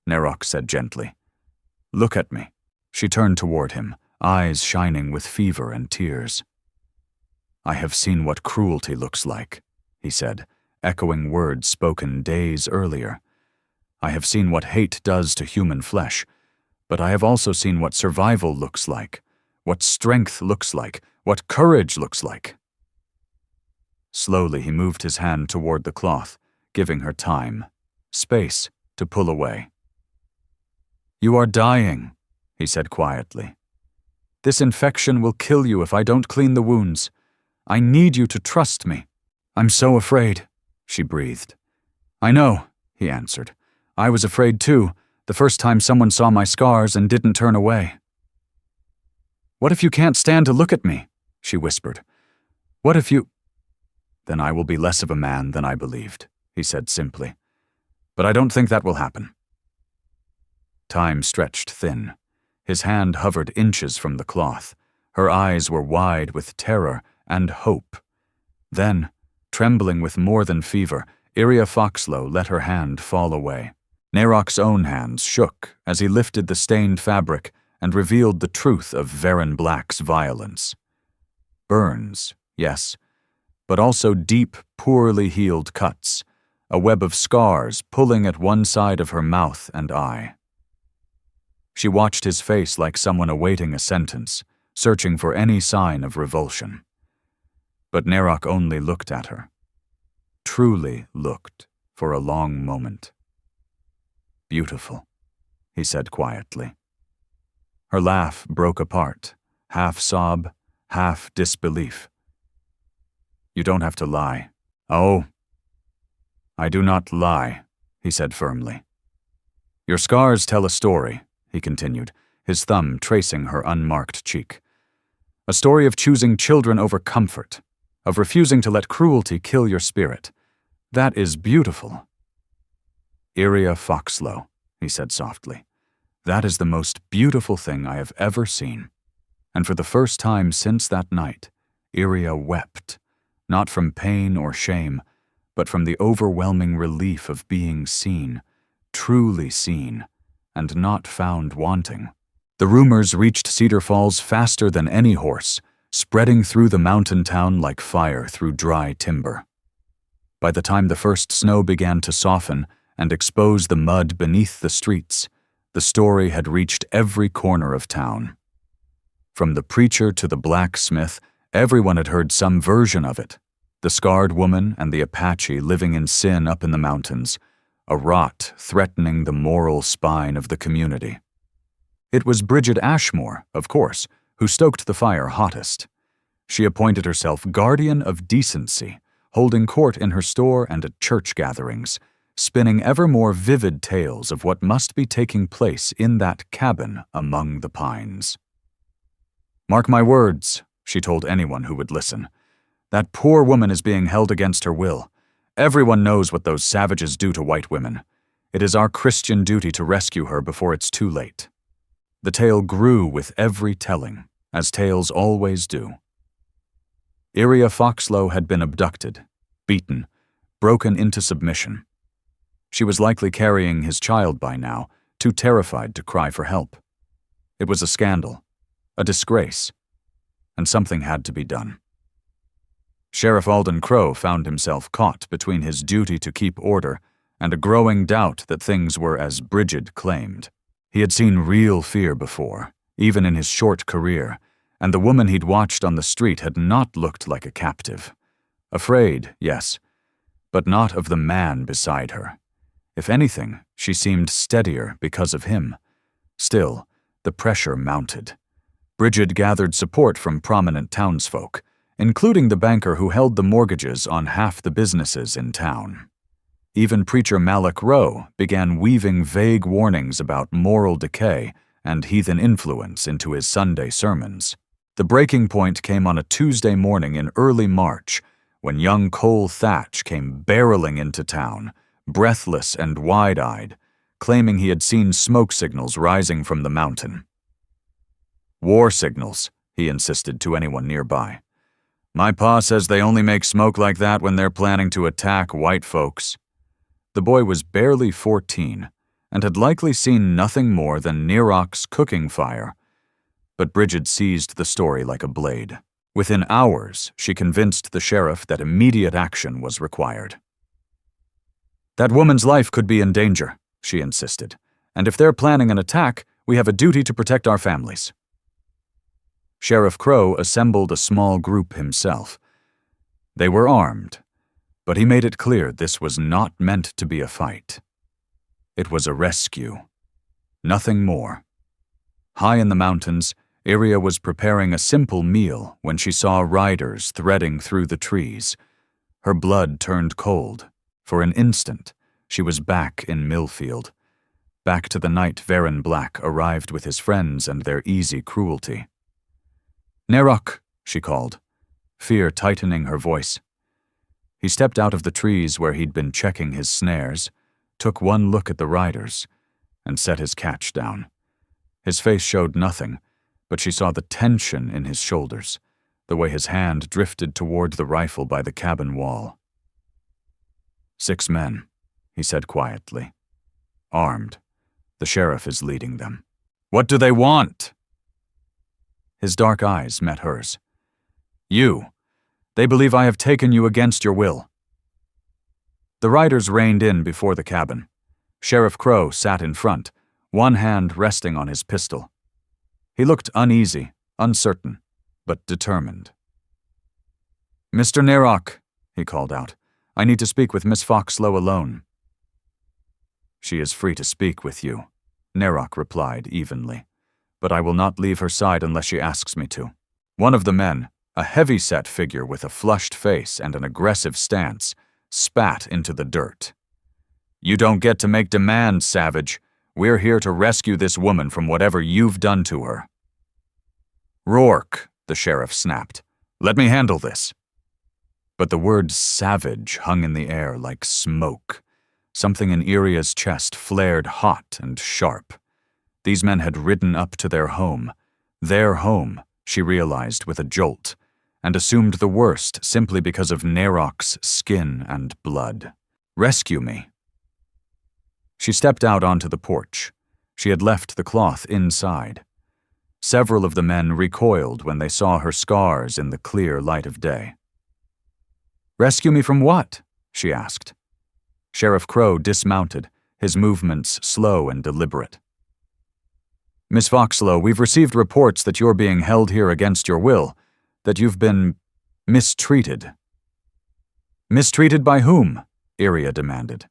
Nerok said gently. Look at me. She turned toward him, eyes shining with fever and tears. I have seen what cruelty looks like, he said, echoing words spoken days earlier. I have seen what hate does to human flesh, but I have also seen what survival looks like, what strength looks like, what courage looks like. Slowly he moved his hand toward the cloth, giving her time, space to pull away. You are dying, he said quietly. This infection will kill you if I don't clean the wounds. I need you to trust me. I'm so afraid, she breathed. I know, he answered. I was afraid too, the first time someone saw my scars and didn't turn away. What if you can't stand to look at me? She whispered. What if you... Then I will be less of a man than I believed, he said simply. But I don't think that will happen. Time stretched thin. His hand hovered inches from the cloth. Her eyes were wide with terror and hope. Then, trembling with more than fever, Iria Foxlow let her hand fall away. Nerok's own hands shook as he lifted the stained fabric and revealed the truth of Varen Black's violence. Burns, yes, but also deep, poorly healed cuts, a web of scars pulling at one side of her mouth and eye. She watched his face like someone awaiting a sentence, searching for any sign of revulsion. But Nerok only looked at her. Truly looked for a long moment. Beautiful, he said quietly. Her laugh broke apart, half sob, half disbelief. You don't have to lie. Oh, I do not lie, he said firmly. Your scars tell a story, he continued, his thumb tracing her unmarked cheek. A story of choosing children over comfort, of refusing to let cruelty kill your spirit. That is beautiful. Iria Foxlow, he said softly. That is the most beautiful thing I have ever seen. And for the first time since that night, Iria wept, not from pain or shame, but from the overwhelming relief of being seen, truly seen, and not found wanting. The rumors reached Cedar Falls faster than any horse, spreading through the mountain town like fire through dry timber. By the time the first snow began to soften and expose the mud beneath the streets, the story had reached every corner of town. From the preacher to the blacksmith, everyone had heard some version of it. The scarred woman and the Apache living in sin up in the mountains, a rot threatening the moral spine of the community. It was Brigid Ashmoor, of course, who stoked the fire hottest. She appointed herself guardian of decency, holding court in her store and at church gatherings, spinning ever more vivid tales of what must be taking place in that cabin among the pines. Mark my words, she told anyone who would listen. That poor woman is being held against her will. Everyone knows what those savages do to white women. It is our Christian duty to rescue her before it's too late. The tale grew with every telling, as tales always do. Iria Foxlow had been abducted, beaten, broken into submission. She was likely carrying his child by now, too terrified to cry for help. It was a scandal, a disgrace, and something had to be done. Sheriff Alden Crow found himself caught between his duty to keep order and a growing doubt that things were as Brigid claimed. He had seen real fear before, even in his short career, and the woman he'd watched on the street had not looked like a captive. Afraid, yes, but not of the man beside her. If anything, she seemed steadier because of him. Still, the pressure mounted. Brigid gathered support from prominent townsfolk, including the banker who held the mortgages on half the businesses in town. Even preacher Malach Row began weaving vague warnings about moral decay and heathen influence into his Sunday sermons. The breaking point came on a Tuesday morning in early March, when young Cole Thatch came barreling into town, breathless and wide-eyed, claiming he had seen smoke signals rising from the mountain. "War signals," he insisted to anyone nearby. "My pa says they only make smoke like that when they're planning to attack white folks." The boy was barely 14 and had likely seen nothing more than Nerok's cooking fire. But Brigid seized the story like a blade. Within hours, she convinced the sheriff that immediate action was required. "That woman's life could be in danger," she insisted, "and if they're planning an attack, we have a duty to protect our families." Sheriff Crow assembled a small group himself. They were armed, but he made it clear this was not meant to be a fight. It was a rescue. Nothing more. High in the mountains, Iria was preparing a simple meal when she saw riders threading through the trees. Her blood turned cold. For an instant, she was back in Millfield, back to the night Varen Black arrived with his friends and their easy cruelty. "Nerok," she called, fear tightening her voice. He stepped out of the trees where he'd been checking his snares, took one look at the riders, and set his catch down. His face showed nothing, but she saw the tension in his shoulders, the way his hand drifted toward the rifle by the cabin wall. 6 men, he said quietly. Armed. The sheriff is leading them. "What do they want?" His dark eyes met hers. "You. They believe I have taken you against your will." The riders reined in before the cabin. Sheriff Crow sat in front, one hand resting on his pistol. He looked uneasy, uncertain, but determined. "Mr. Nerok," he called out, "I need to speak with Miss Foxlow alone." "She is free to speak with you," Nerok replied evenly, "but I will not leave her side unless she asks me to." One of the men, a heavy-set figure with a flushed face and an aggressive stance, spat into the dirt. "You don't get to make demands, savage. We're here to rescue this woman from whatever you've done to her." "Rourke," the sheriff snapped, "let me handle this." But the word savage hung in the air like smoke. Something in Iria's chest flared hot and sharp. These men had ridden up to their home, she realized with a jolt, and assumed the worst simply because of Nerok's skin and blood. "Rescue me." She stepped out onto the porch. She had left the cloth inside. Several of the men recoiled when they saw her scars in the clear light of day. "Rescue me from what?" she asked. Sheriff Crow dismounted, his movements slow and deliberate. "Miss Foxlow, we've received reports that you're being held here against your will, that you've been mistreated." "Mistreated by whom?" Iria demanded.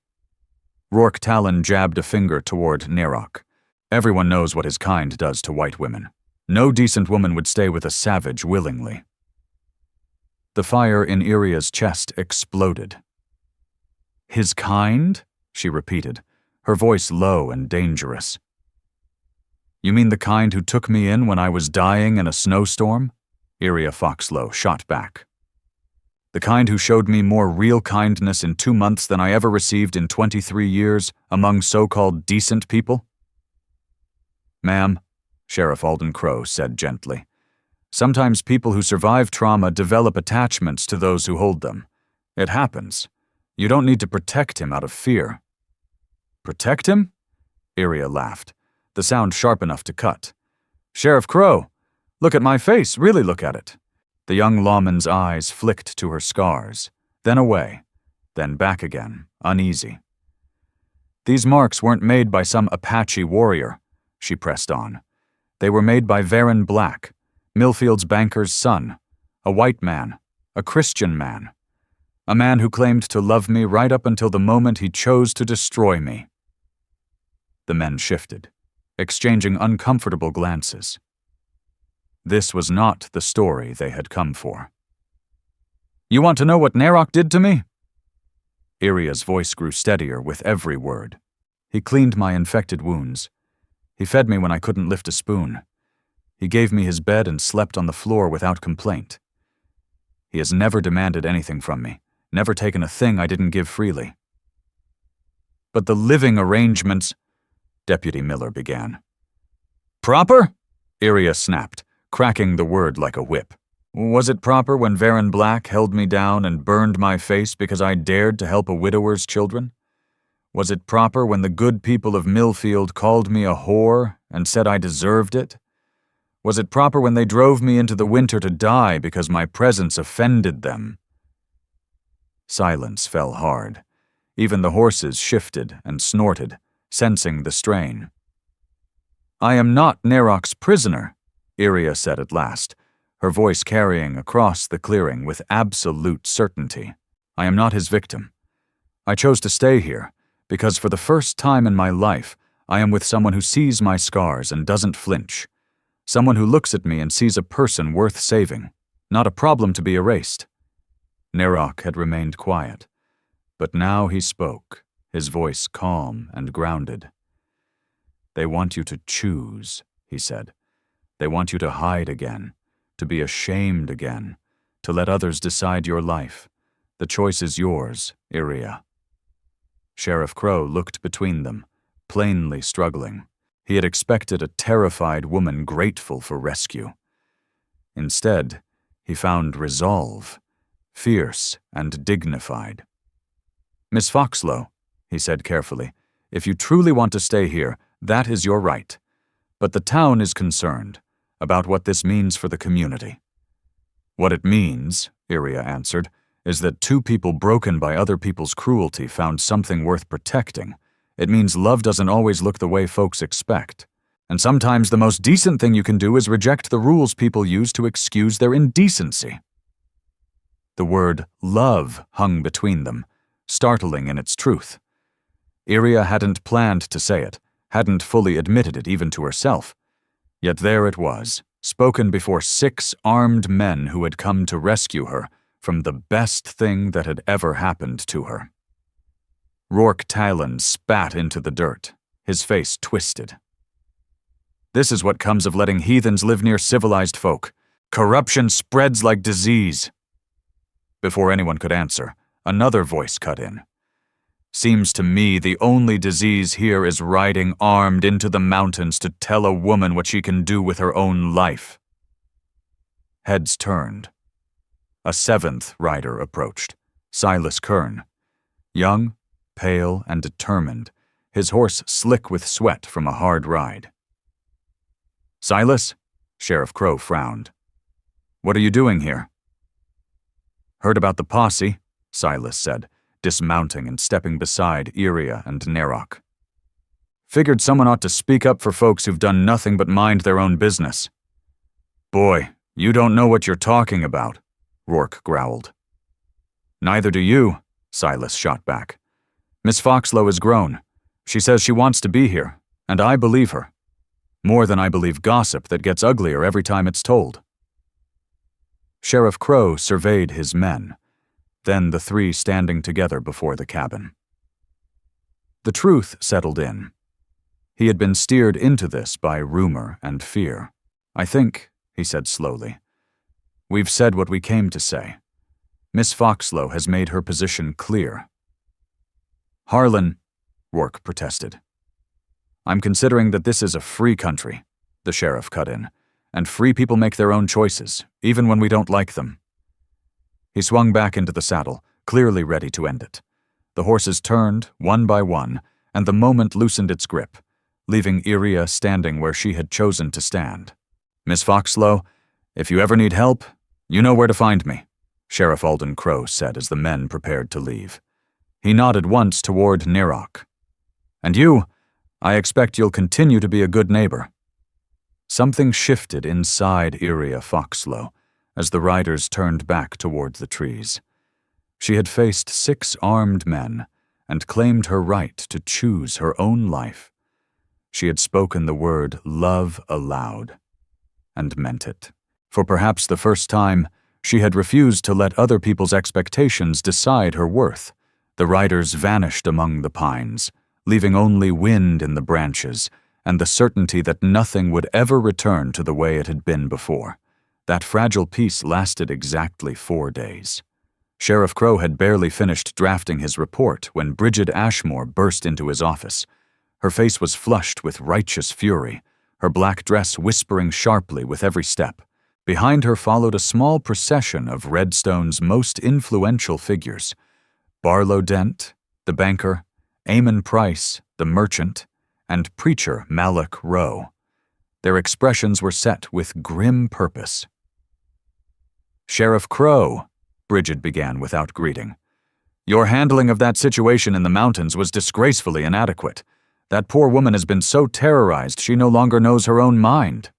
Rourke Talon jabbed a finger toward Nerok. "Everyone knows what his kind does to white women. No decent woman would stay with a savage willingly." The fire in Iria's chest exploded. "His kind?" she repeated, her voice low and dangerous. "You mean the kind who took me in when I was dying in a snowstorm?" Iria Foxlow shot back. "The kind who showed me more real kindness in 2 months than I ever received in 23 years among so-called decent people?" "Ma'am," Sheriff Alden Crow said gently, "sometimes people who survive trauma develop attachments to those who hold them. It happens. You don't need to protect him out of fear." "Protect him?" Iria laughed, the sound sharp enough to cut. Sheriff Crow, look at my face, really look at it. The young lawman's eyes flicked to her scars, then away, then back again, uneasy. These marks weren't made by some Apache warrior, she pressed on. They were made by Varen Black, Millfield's banker's son, a white man, a Christian man, a man who claimed to love me right up until the moment he chose to destroy me. The men shifted, exchanging uncomfortable glances. This was not the story they had come for. You want to know what Nerok did to me? Iria's voice grew steadier with every word. He cleaned my infected wounds. He fed me when I couldn't lift a spoon. He gave me his bed and slept on the floor without complaint. He has never demanded anything from me, never taken a thing I didn't give freely. But the living arrangements, Deputy Miller began. Proper? Iria snapped, cracking the word like a whip. Was it proper when Varen Black held me down and burned my face because I dared to help a widower's children? Was it proper when the good people of Millfield called me a whore and said I deserved it? Was it proper when they drove me into the winter to die because my presence offended them? Silence fell hard. Even the horses shifted and snorted, sensing the strain. I am not Nerok's prisoner, Iria said at last, her voice carrying across the clearing with absolute certainty. I am not his victim. I chose to stay here because for the first time in my life, I am with someone who sees my scars and doesn't flinch. Someone who looks at me and sees a person worth saving, not a problem to be erased. Nerok had remained quiet, but now he spoke, his voice calm and grounded. They want you to choose, he said. They want you to hide again, to be ashamed again, to let others decide your life. The choice is yours, Iria. Sheriff Crow looked between them, plainly struggling. He had expected a terrified woman grateful for rescue. Instead, he found resolve, fierce and dignified. Miss Foxlow, he said carefully, if you truly want to stay here, that is your right. But the town is concerned about what this means for the community. What it means, Iria answered, is that two people broken by other people's cruelty found something worth protecting. It means love doesn't always look the way folks expect. And sometimes the most decent thing you can do is reject the rules people use to excuse their indecency. The word love hung between them, startling in its truth. Iria hadn't planned to say it, hadn't fully admitted it even to herself. Yet there it was, spoken before 6 armed men who had come to rescue her from the best thing that had ever happened to her. Rourke Talon spat into the dirt, his face twisted. This is what comes of letting heathens live near civilized folk. Corruption spreads like disease. Before anyone could answer, another voice cut in. Seems to me the only disease here is riding armed into the mountains to tell a woman what she can do with her own life. Heads turned. A 7th rider approached, Elias Kearn. Young, pale, and determined, his horse slick with sweat from a hard ride. Silas? Sheriff Crow frowned. What are you doing here? Heard about the posse, Silas said, dismounting and stepping beside Iria and Nerok. Figured someone ought to speak up for folks who've done nothing but mind their own business. Boy, you don't know what you're talking about, Rourke growled. Neither do you, Silas shot back. Miss Foxlow is grown. She says she wants to be here, and I believe her. More than I believe gossip that gets uglier every time it's told. Sheriff Crow surveyed his men, then the 3 standing together before the cabin. The truth settled in. He had been steered into this by rumor and fear. I think, he said slowly, we've said what we came to say. Miss Foxlow has made her position clear. Harlan, Rourke protested. I'm considering that this is a free country, the sheriff cut in, and free people make their own choices, even when we don't like them. He swung back into the saddle, clearly ready to end it. The horses turned, one by one, and the moment loosened its grip, leaving Iria standing where she had chosen to stand, Miss Foxlow, if you ever need help, you know where to find me, Sheriff Alden Crow said as the men prepared to leave. He nodded once toward Nerok. And you, I expect you'll continue to be a good neighbor. Something shifted inside Iria Foxlow as the riders turned back toward the trees. She had faced 6 armed men and claimed her right to choose her own life. She had spoken the word love aloud, and meant it. For perhaps the first time, she had refused to let other people's expectations decide her worth. The riders vanished among the pines, leaving only wind in the branches and the certainty that nothing would ever return to the way it had been before. That fragile peace lasted exactly 4 days. Sheriff Crow had barely finished drafting his report when Brigid Ashmoor burst into his office. Her face was flushed with righteous fury, her black dress whispering sharply with every step. Behind her followed a small procession of Redstone's most influential figures: Barlow Dent, the banker, Amon Price, the merchant, and preacher Malach Row. Their expressions were set with grim purpose. "Sheriff Crow," Brigid began without greeting, "your handling of that situation in the mountains was disgracefully inadequate. That poor woman has been so terrorized she no longer knows her own mind."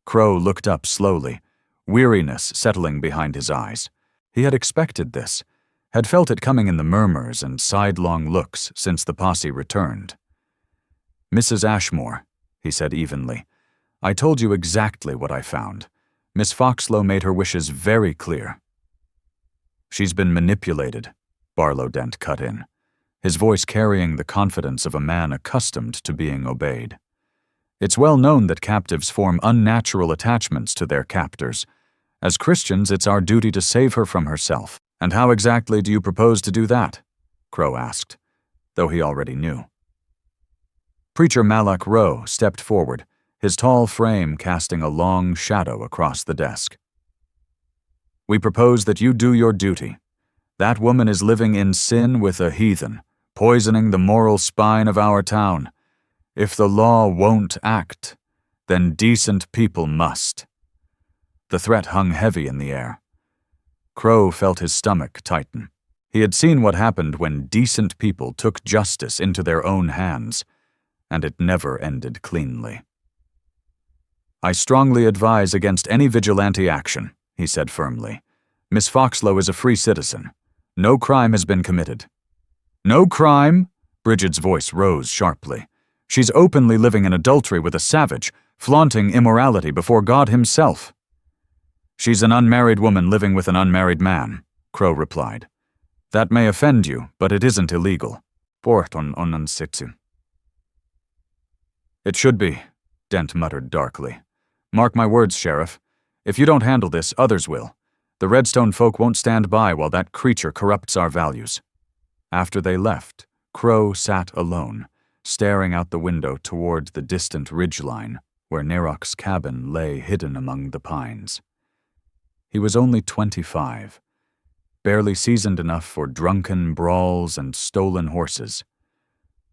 Crow looked up slowly, weariness settling behind his eyes. He had expected this, had felt it coming in the murmurs and sidelong looks since the posse returned. "Mrs. Ashmoor," he said evenly, "I told you exactly what I found. Miss Foxlow made her wishes very clear." "She's been manipulated," Barlow Dent cut in, his voice carrying the confidence of a man accustomed to being obeyed. "It's well known that captives form unnatural attachments to their captors. As Christians, it's our duty to save her from herself. And how exactly do you propose to do that?" Crow asked, though he already knew. Preacher Malach Row stepped forward, his tall frame casting a long shadow across the desk. "We propose that you do your duty. That woman is living in sin with a heathen, poisoning the moral spine of our town. If the law won't act, then decent people must." The threat hung heavy in the air. Crow felt his stomach tighten. He had seen what happened when decent people took justice into their own hands, and it never ended cleanly. "I strongly advise against any vigilante action," he said firmly. "Miss Foxlow is a free citizen. No crime has been committed." "No crime?" Brigid's voice rose sharply. "She's openly living in adultery with a savage, flaunting immorality before God himself." "She's an unmarried woman living with an unmarried man," Crow replied. "That may offend you, but it isn't illegal." "It should be," Dent muttered darkly. "Mark my words, Sheriff. If you don't handle this, others will. The Redstone folk won't stand by while that creature corrupts our values." After they left, Crow sat alone, staring out the window toward the distant ridgeline where Nerok's cabin lay hidden among the pines. He was only 25, barely seasoned enough for drunken brawls and stolen horses.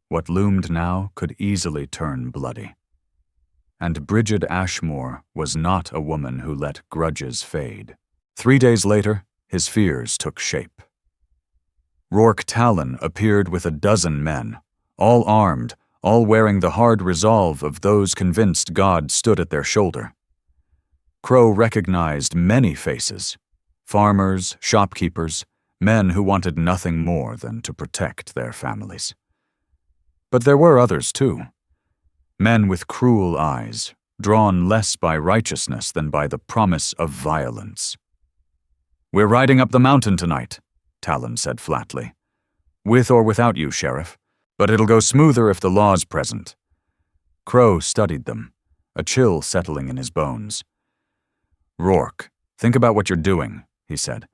What loomed now could easily turn bloody. And Brigid Ashmoor was not a woman who let grudges fade. 3 days later, his fears took shape. Rourke Talon appeared with 12 men, all armed, all wearing the hard resolve of those convinced God stood at their shoulder. Crow recognized many faces: farmers, shopkeepers, men who wanted nothing more than to protect their families. But there were others too. Men with cruel eyes, drawn less by righteousness than by the promise of violence. "We're riding up the mountain tonight," Talon said flatly. "With or without you, Sheriff, but it'll go smoother if the law's present." Crow studied them, a chill settling in his bones. "Rourke, think about what you're doing," he said.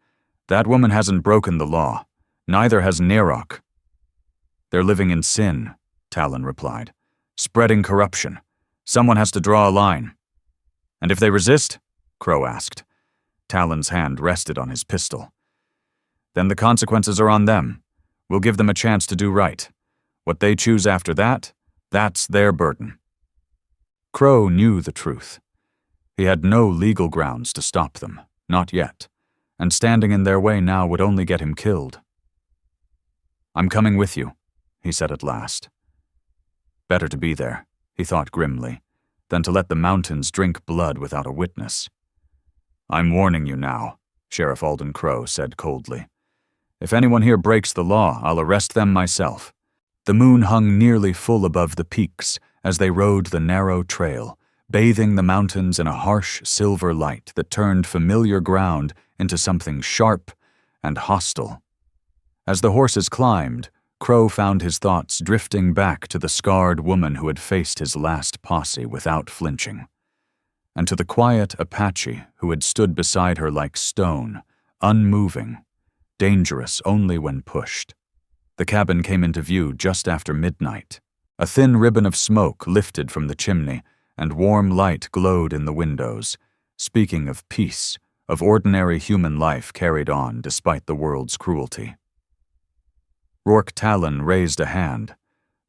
"That woman hasn't broken the law. Neither has Nerok." "They're living in sin," Talon replied. "Spreading corruption. Someone has to draw a line." "And if they resist?" Crow asked. Talon's hand rested on his pistol. "Then the consequences are on them. We'll give them a chance to do right. What they choose after that, that's their burden." Crow knew the truth. He had no legal grounds to stop them, not yet, and standing in their way now would only get him killed. "I'm coming with you," he said at last. Better to be there, he thought grimly, than to let the mountains drink blood without a witness. "I'm warning you now," Sheriff Alden Crow said coldly. "If anyone here breaks the law, I'll arrest them myself." The moon hung nearly full above the peaks as they rode the narrow trail, bathing the mountains in a harsh silver light that turned familiar ground into something sharp and hostile. As the horses climbed, Crow found his thoughts drifting back to the scarred woman who had faced his last posse without flinching, and to the quiet Apache who had stood beside her like stone, unmoving, dangerous only when pushed. The cabin came into view just after midnight. A thin ribbon of smoke lifted from the chimney, and warm light glowed in the windows, speaking of peace, of ordinary human life carried on despite the world's cruelty. Rourke Talon raised a hand.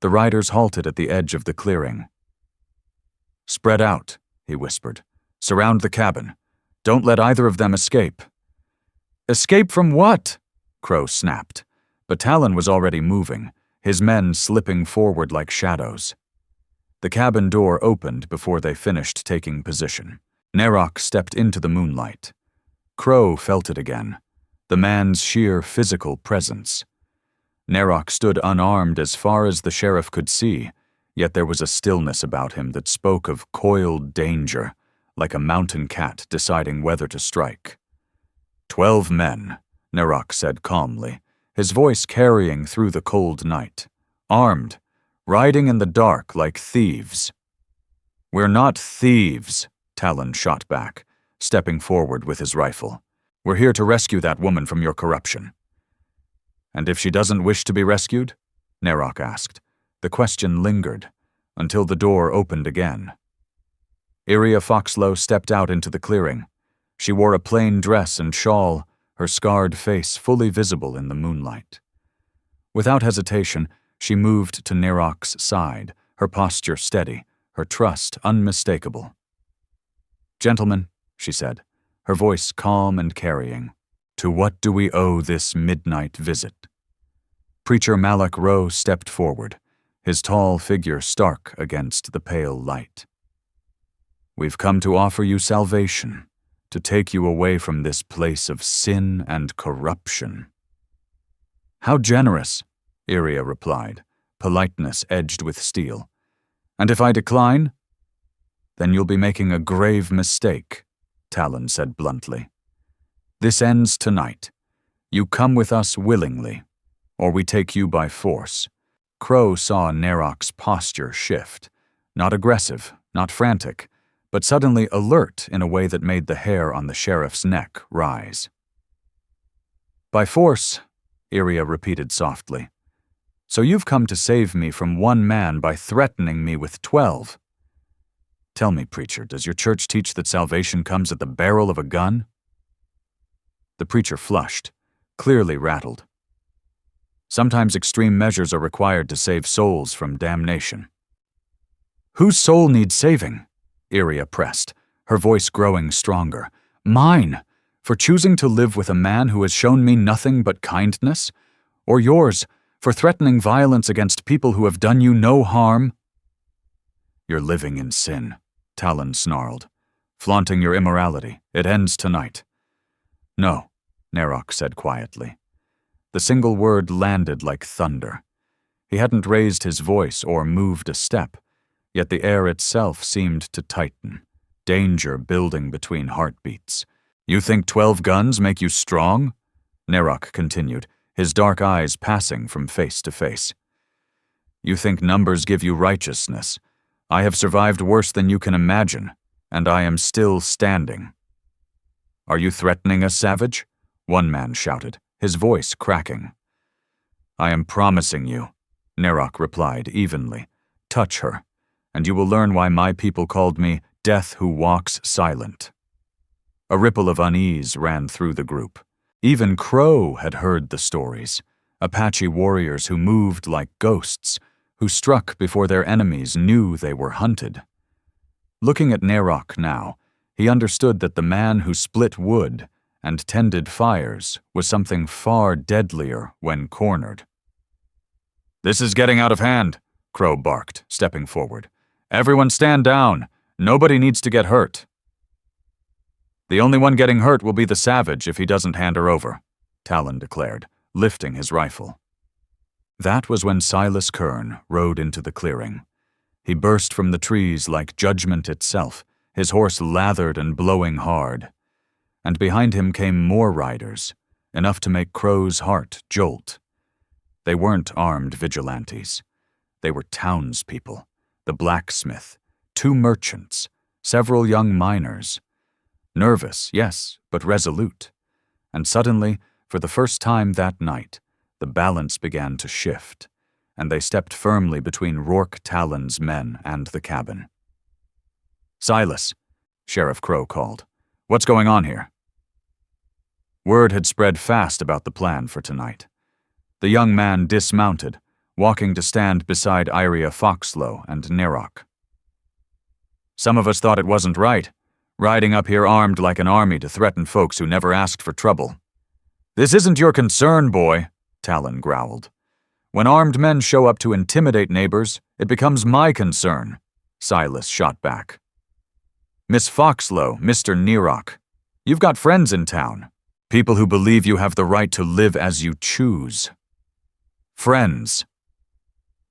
The riders halted at the edge of the clearing. "Spread out," he whispered. "Surround the cabin. Don't let either of them escape." "Escape from what?" Crow snapped. But Talon was already moving, his men slipping forward like shadows. The cabin door opened before they finished taking position. Nerok stepped into the moonlight. Crow felt it again, the man's sheer physical presence. Nerok stood unarmed as far as the sheriff could see, yet there was a stillness about him that spoke of coiled danger, like a mountain cat deciding whether to strike. 12 men, Nerok said calmly, his voice carrying through the cold night. Armed, riding in the dark like thieves. "We're not thieves," Talon shot back, stepping forward with his rifle. "We're here to rescue that woman from your corruption." "And if she doesn't wish to be rescued?" Nerok asked. The question lingered, until the door opened again. Iria Foxlow stepped out into the clearing. She wore a plain dress and shawl, her scarred face fully visible in the moonlight. Without hesitation, she moved to Nerok's side, her posture steady, her trust unmistakable. "Gentlemen," she said, her voice calm and carrying, "to what do we owe this midnight visit?" Preacher Malach Row stepped forward, his tall figure stark against the pale light. "We've come to offer you salvation, to take you away from this place of sin and corruption." "How generous," Iria replied, politeness edged with steel. "And if I decline?" "Then you'll be making a grave mistake," Talon said bluntly. "This ends tonight. You come with us willingly, or we take you by force." Crow saw Nerok's posture shift, not aggressive, not frantic, but suddenly alert in a way that made the hair on the sheriff's neck rise. "By force," Iria repeated softly. "So you've come to save me from one man by threatening me with 12. Tell me, preacher, does your church teach that salvation comes at the barrel of a gun?" The preacher flushed, clearly rattled. "Sometimes extreme measures are required to save souls from damnation." "Whose soul needs saving?" Iria pressed, her voice growing stronger. "Mine, for choosing to live with a man who has shown me nothing but kindness? Or yours, for threatening violence against people who have done you no harm?" "You're living in sin," Talon snarled, "flaunting your immorality. It ends tonight." "No," Nerok said quietly. The single word landed like thunder. He hadn't raised his voice or moved a step, yet the air itself seemed to tighten, danger building between heartbeats. "You think 12 guns make you strong?" Nerok continued, his dark eyes passing from face to face. "You think numbers give you righteousness. I have survived worse than you can imagine, and I am still standing." "Are you threatening us, savage?" one man shouted, his voice cracking. "I am promising you," Nerok replied evenly. "Touch her, and you will learn why my people called me Death Who Walks Silent." A ripple of unease ran through the group. Even Crow had heard the stories, Apache warriors who moved like ghosts, who struck before their enemies knew they were hunted. Looking at Nerok now, He understood that the man who split wood and tended fires was something far deadlier when cornered. "This is getting out of hand," Crow barked, stepping forward. "Everyone stand down. Nobody needs to get hurt." "The only one getting hurt will be the savage if he doesn't hand her over," Talon declared, lifting his rifle. That was when Elias Kearn rode into the clearing. He burst from the trees like judgment itself, his horse lathered and blowing hard. And behind him came more riders, enough to make Crow's heart jolt. They weren't armed vigilantes. They were townspeople, the blacksmith, 2 merchants, several young miners. Nervous, yes, but resolute. And suddenly, for the first time that night, the balance began to shift, and they stepped firmly between Rourke Talon's men and the cabin. "Silas," Sheriff Crow called. "What's going on here?" Word had spread fast about the plan for tonight. The young man dismounted, walking to stand beside Iria Foxlow and Nerok. "Some of us thought it wasn't right, riding up here armed like an army to threaten folks who never asked for trouble." "This isn't your concern, boy," Talon growled. "When armed men show up to intimidate neighbors, it becomes my concern," Silas shot back. "Miss Foxlow, Mr. Nerok, you've got friends in town, people who believe you have the right to live as you choose. Friends."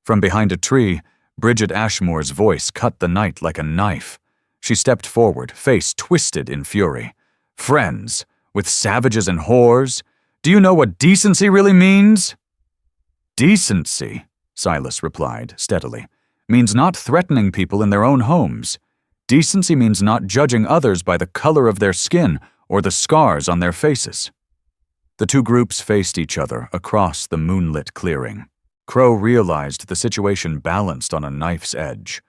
From behind a tree, Brigid Ashmoor's voice cut the night like a knife. She stepped forward, face twisted in fury. "Friends, with savages and whores? Do you know what decency really means?" "Decency," Silas replied steadily, "means not threatening people in their own homes. Decency means not judging others by the color of their skin or the scars on their faces." The 2 groups faced each other across the moonlit clearing. Crow realized the situation balanced on a knife's edge.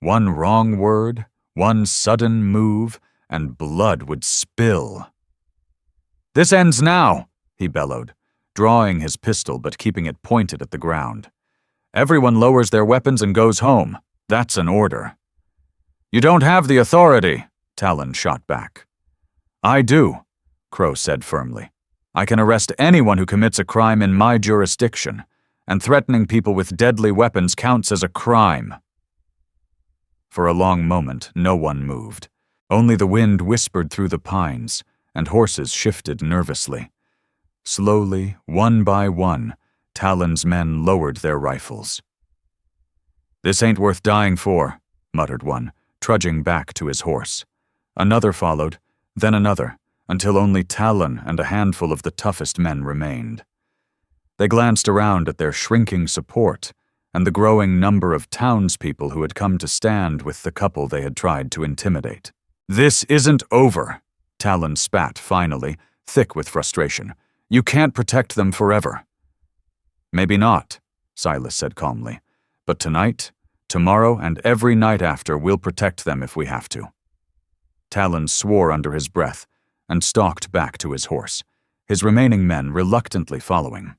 One wrong word, one sudden move, and blood would spill. "This ends now," he bellowed, drawing his pistol but keeping it pointed at the ground. "Everyone lowers their weapons and goes home. That's an order." "You don't have the authority," Talon shot back. "I do," Crow said firmly. "I can arrest anyone who commits a crime in my jurisdiction, and threatening people with deadly weapons counts as a crime." For a long moment, no one moved. Only the wind whispered through the pines, and horses shifted nervously. Slowly, one by one, Talon's men lowered their rifles. "This ain't worth dying for," muttered one, trudging back to his horse. Another followed, then another, until only Talon and a handful of the toughest men remained. They glanced around at their shrinking support and the growing number of townspeople who had come to stand with the couple they had tried to intimidate. "This isn't over," Talon spat finally, thick with frustration. "You can't protect them forever." "Maybe not," Silas said calmly. "But tonight, tomorrow, and every night after, we'll protect them if we have to." Talon swore under his breath and stalked back to his horse, his remaining men reluctantly following.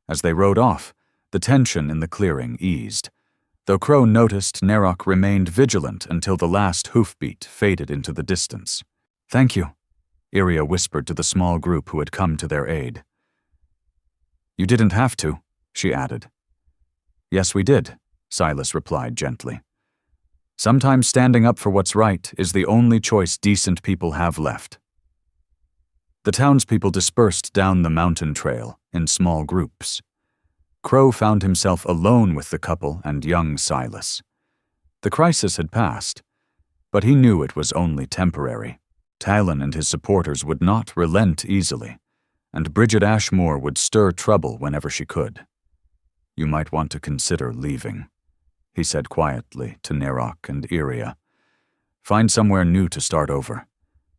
As they rode off, the tension in the clearing eased, though Crow noticed Nerok remained vigilant until the last hoofbeat faded into the distance. "Thank you," Iria whispered to the small group who had come to their aid. "You didn't have to," she added. "Yes, we did," Silas replied gently. "Sometimes standing up for what's right is the only choice decent people have left." The townspeople dispersed down the mountain trail in small groups. Crow found himself alone with the couple and young Silas. The crisis had passed, but he knew it was only temporary. Talon and his supporters would not relent easily, and Brigid Ashmoor would stir trouble whenever she could. "You might want to consider leaving," he said quietly to Nerok and Iria. "Find somewhere new to start over.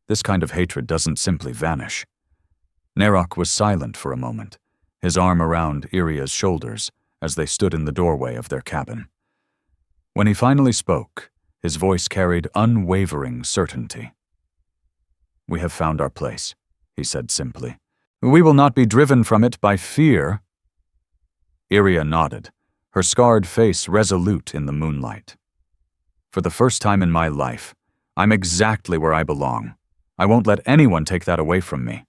This kind of hatred doesn't simply vanish." Nerok was silent for a moment, his arm around Iria's shoulders as they stood in the doorway of their cabin. When he finally spoke, his voice carried unwavering certainty. "We have found our place," he said simply. "We will not be driven from it by fear." Iria nodded, her scarred face resolute in the moonlight. "For the first time in my life, I'm exactly where I belong. I won't let anyone take that away from me."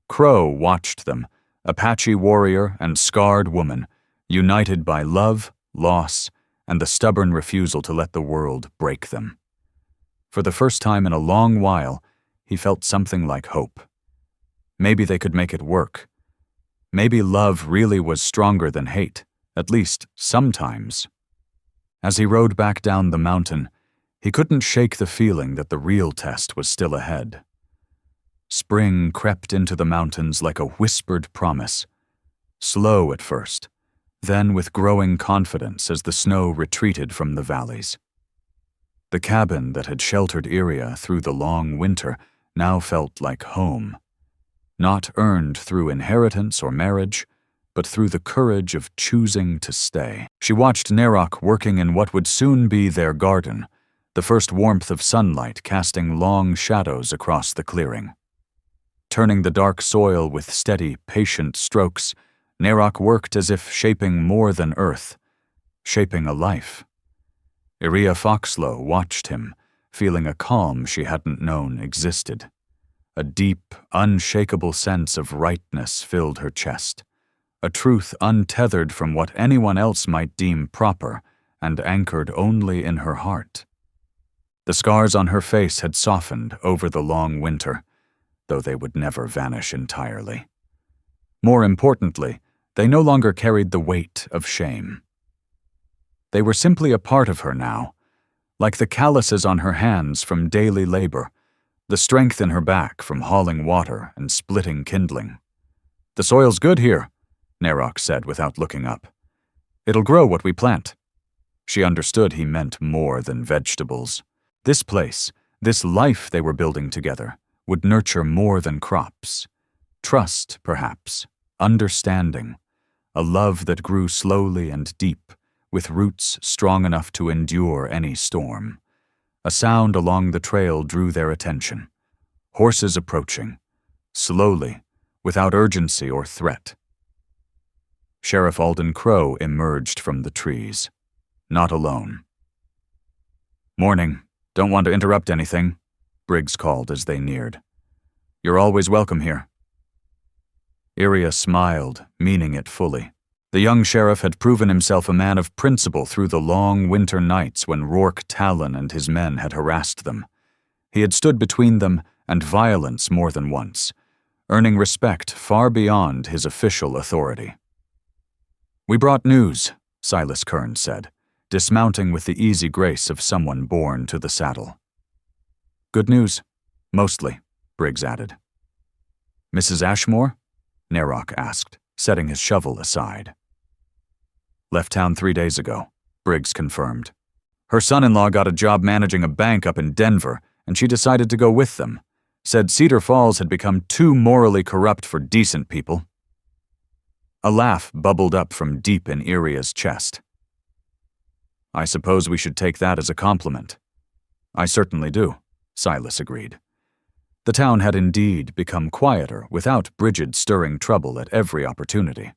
Crow watched them, Apache warrior and scarred woman, united by love, loss, and the stubborn refusal to let the world break them. For the first time in a long while, he felt something like hope. Maybe they could make it work. Maybe love really was stronger than hate, at least sometimes. As he rode back down the mountain, he couldn't shake the feeling that the real test was still ahead. Spring crept into the mountains like a whispered promise, slow at first, then with growing confidence as the snow retreated from the valleys. The cabin that had sheltered Iria through the long winter now felt like home, not earned through inheritance or marriage, but through the courage of choosing to stay. She watched Nerok working in what would soon be their garden, the first warmth of sunlight casting long shadows across the clearing. Turning the dark soil with steady, patient strokes, Nerok worked as if shaping more than earth, shaping a life. Iria Foxlow watched him, feeling a calm she hadn't known existed. A deep, unshakable sense of rightness filled her chest, a truth untethered from what anyone else might deem proper and anchored only in her heart. The scars on her face had softened over the long winter, though they would never vanish entirely. More importantly, they no longer carried the weight of shame. They were simply a part of her now, like the calluses on her hands from daily labor, the strength in her back from hauling water and splitting kindling. "The soil's good here," Nerok said without looking up. "It'll grow what we plant." She understood he meant more than vegetables. This place, this life they were building together, would nurture more than crops. Trust, perhaps, understanding, a love that grew slowly and deep, with roots strong enough to endure any storm. A sound along the trail drew their attention. Horses approaching, slowly, without urgency or threat. Sheriff Alden Crow emerged from the trees, not alone. "Morning. Don't want to interrupt anything," Briggs called as they neared. "You're always welcome here." Iria smiled, meaning it fully. The young sheriff had proven himself a man of principle through the long winter nights when Rourke Talon and his men had harassed them. He had stood between them and violence more than once, earning respect far beyond his official authority. "We brought news," Elias Kearn said, dismounting with the easy grace of someone born to the saddle. "Good news, mostly," Briggs added. "Mrs. Ashmoor?" Nerok asked, setting his shovel aside. "Left town 3 days ago," Briggs confirmed. "Her son-in-law got a job managing a bank up in Denver, and she decided to go with them. Said Cedar Falls had become too morally corrupt for decent people." A laugh bubbled up from deep in Iria's chest. "I suppose we should take that as a compliment." "I certainly do," Silas agreed. The town had indeed become quieter without Brigid stirring trouble at every opportunity.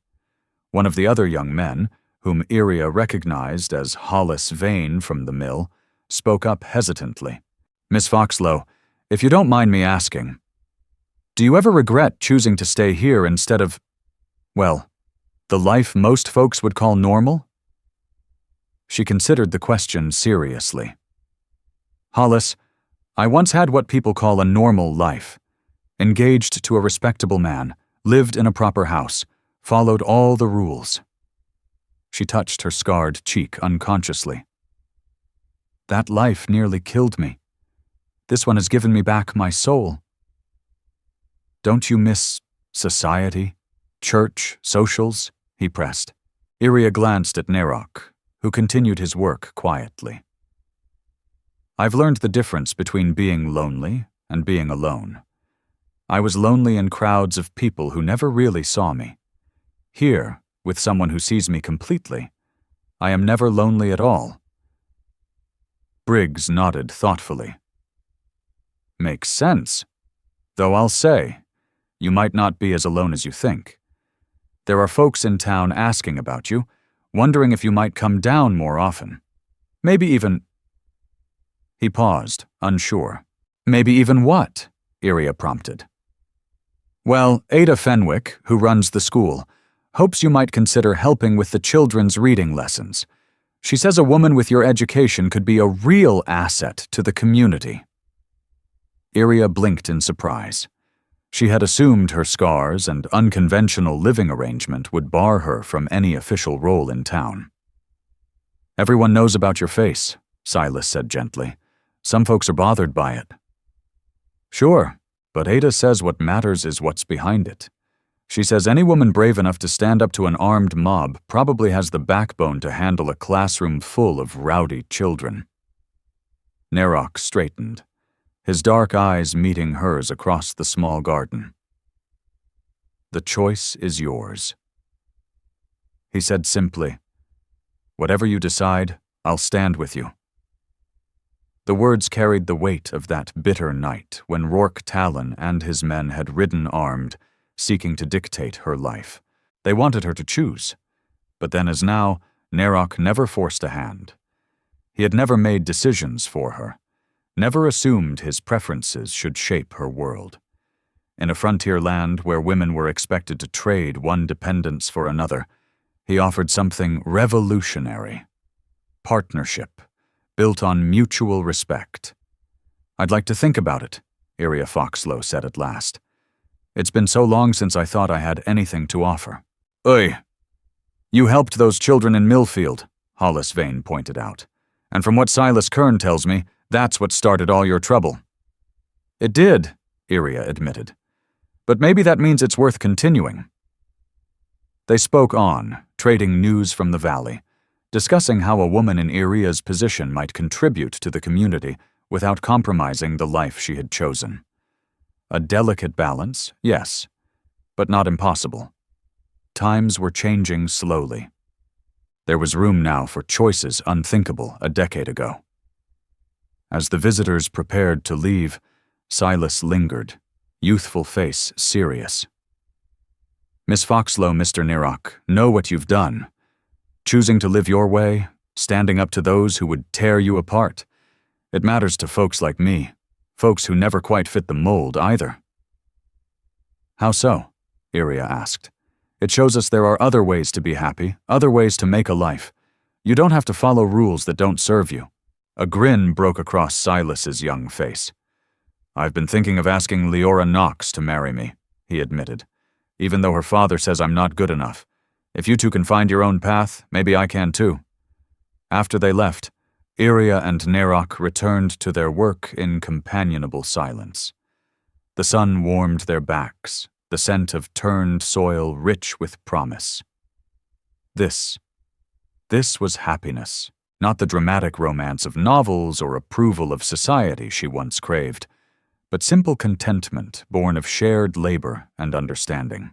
One of the other young men, whom Iria recognized as Hollis Vane from the mill, spoke up hesitantly. "Miss Foxlow, if you don't mind me asking, do you ever regret choosing to stay here instead of, well, the life most folks would call normal?" She considered the question seriously. "Hollis, I once had what people call a normal life. Engaged to a respectable man, lived in a proper house, followed all the rules." She touched her scarred cheek unconsciously. "That life nearly killed me. This one has given me back my soul." "Don't you miss society, church, socials?" he pressed. Iria glanced at Nerok, who continued his work quietly. "I've learned the difference between being lonely and being alone. I was lonely in crowds of people who never really saw me. Here, with someone who sees me completely, I am never lonely at all." Briggs nodded thoughtfully. "Makes sense. Though I'll say, you might not be as alone as you think. There are folks in town asking about you, wondering if you might come down more often. Maybe even..." He paused, unsure. Maybe even what? Iria prompted. Well, Ada Fenwick, who runs the school, hopes you might consider helping with the children's reading lessons. She says a woman with your education could be a real asset to the community. Iria blinked in surprise. She had assumed her scars and unconventional living arrangement would bar her from any official role in town. Everyone knows about your face, Silas said gently. Some folks are bothered by it. Sure, but Ada says what matters is what's behind it. She says any woman brave enough to stand up to an armed mob probably has the backbone to handle a classroom full of rowdy children. Nerok straightened, his dark eyes meeting hers across the small garden. The choice is yours. He said simply, whatever you decide, I'll stand with you. The words carried the weight of that bitter night when Rourke Talon and his men had ridden armed, seeking to dictate her life. They wanted her to choose. But then as now, Nerok never forced a hand. He had never made decisions for her, never assumed his preferences should shape her world. In a frontier land where women were expected to trade one dependence for another, he offered something revolutionary. Partnership, built on mutual respect. I'd like to think about it, Iria Foxlow said at last. It's been so long since I thought I had anything to offer. Oi! You helped those children in Millfield, Hollis Vane pointed out. And from what Elias Kearn tells me, that's what started all your trouble. It did, Iria admitted. But maybe that means it's worth continuing. They spoke on, trading news from the valley, discussing how a woman in Iria's position might contribute to the community without compromising the life she had chosen. A delicate balance, yes, but not impossible. Times were changing slowly. There was room now for choices unthinkable a decade ago. As the visitors prepared to leave, Silas lingered, youthful face serious. Miss Foxlow, Mr. Nerok, know what you've done. Choosing to live your way, standing up to those who would tear you apart. It matters to folks like me, folks who never quite fit the mold either. How so? Iria asked. It shows us there are other ways to be happy, other ways to make a life. You don't have to follow rules that don't serve you. A grin broke across Silas's young face. I've been thinking of asking Leora Knox to marry me, he admitted, even though her father says I'm not good enough. If you two can find your own path, maybe I can too. After they left, Iria and Nerok returned to their work in companionable silence. The sun warmed their backs, the scent of turned soil rich with promise. This was happiness, not the dramatic romance of novels or approval of society she once craved, but simple contentment born of shared labor and understanding.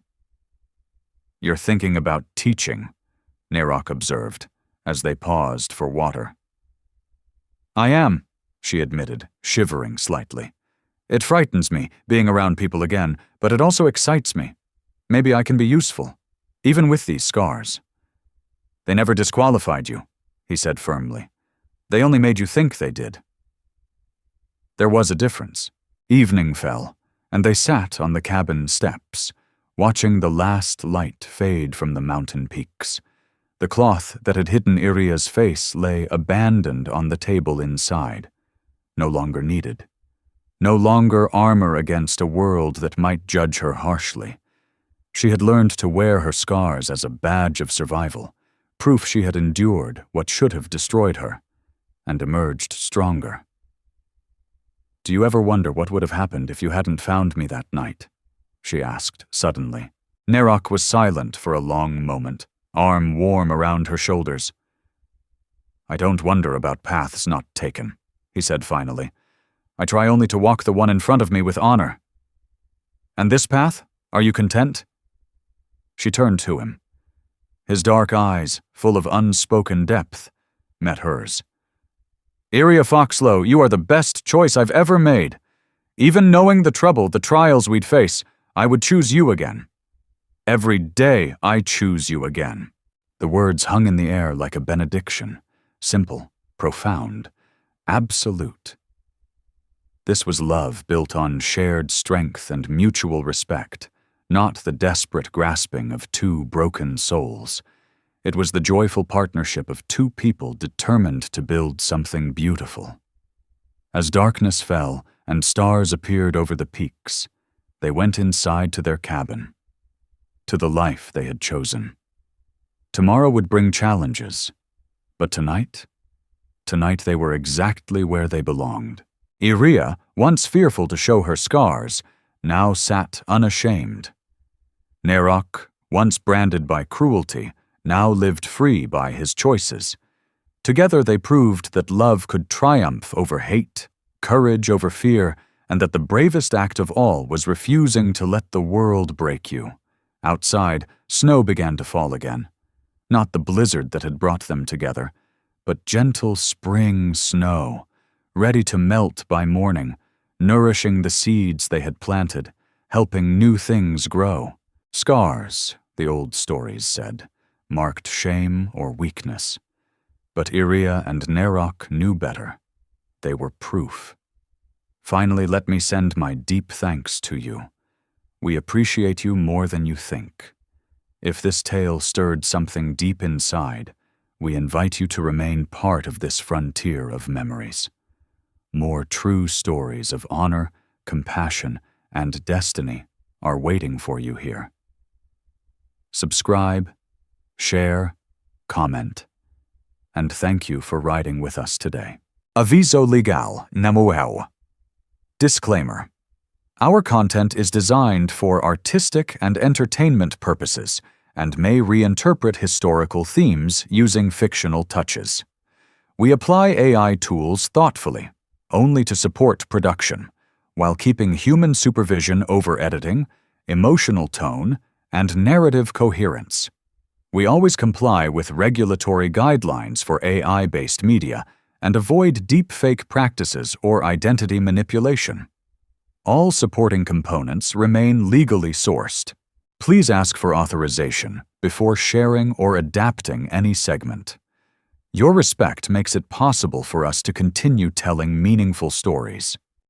You're thinking about teaching, Nerok observed, as they paused for water. I am, she admitted, shivering slightly. It frightens me, being around people again, but it also excites me. Maybe I can be useful, even with these scars. They never disqualified you, he said firmly. They only made you think they did. There was a difference. Evening fell, and they sat on the cabin steps, watching the last light fade from the mountain peaks. The cloth that had hidden Iria's face lay abandoned on the table inside, no longer needed. No longer armor against a world that might judge her harshly. She had learned to wear her scars as a badge of survival, proof she had endured what should have destroyed her, and emerged stronger. Do you ever wonder what would have happened if you hadn't found me that night? She asked suddenly. Nerok was silent for a long moment, arm warm around her shoulders. I don't wonder about paths not taken, he said finally. I try only to walk the one in front of me with honor. And this path? Are you content? She turned to him. His dark eyes, full of unspoken depth, met hers. Iria Foxlow, you are the best choice I've ever made. Even knowing the trouble, the trials we'd face, I would choose you again. Every day I choose you again. The words hung in the air like a benediction, simple, profound, absolute. This was love built on shared strength and mutual respect, not the desperate grasping of two broken souls. It was the joyful partnership of two people determined to build something beautiful. As darkness fell and stars appeared over the peaks, they went inside to their cabin, to the life they had chosen. Tomorrow would bring challenges, but tonight they were exactly where they belonged. Iria, once fearful to show her scars, now sat unashamed. Nerok, once branded by cruelty, now lived free by his choices. Together they proved that love could triumph over hate, courage over fear, and that the bravest act of all was refusing to let the world break you. Outside, snow began to fall again. Not the blizzard that had brought them together, but gentle spring snow, ready to melt by morning, nourishing the seeds they had planted, helping new things grow. Scars, the old stories said, marked shame or weakness. But Iria and Nerok knew better. They were proof. Finally, let me send my deep thanks to you. We appreciate you more than you think. If this tale stirred something deep inside, we invite you to remain part of this frontier of memories. More true stories of honor, compassion, and destiny are waiting for you here. Subscribe, share, comment, and thank you for riding with us today. Aviso legal, namuel. Disclaimer. Our content is designed for artistic and entertainment purposes and may reinterpret historical themes using fictional touches. We apply AI tools thoughtfully, only to support production, while keeping human supervision over editing, emotional tone, and narrative coherence. We always comply with regulatory guidelines for AI-based media and avoid deepfake practices or identity manipulation. All supporting components remain legally sourced. Please ask for authorization before sharing or adapting any segment. Your respect makes it possible for us to continue telling meaningful stories.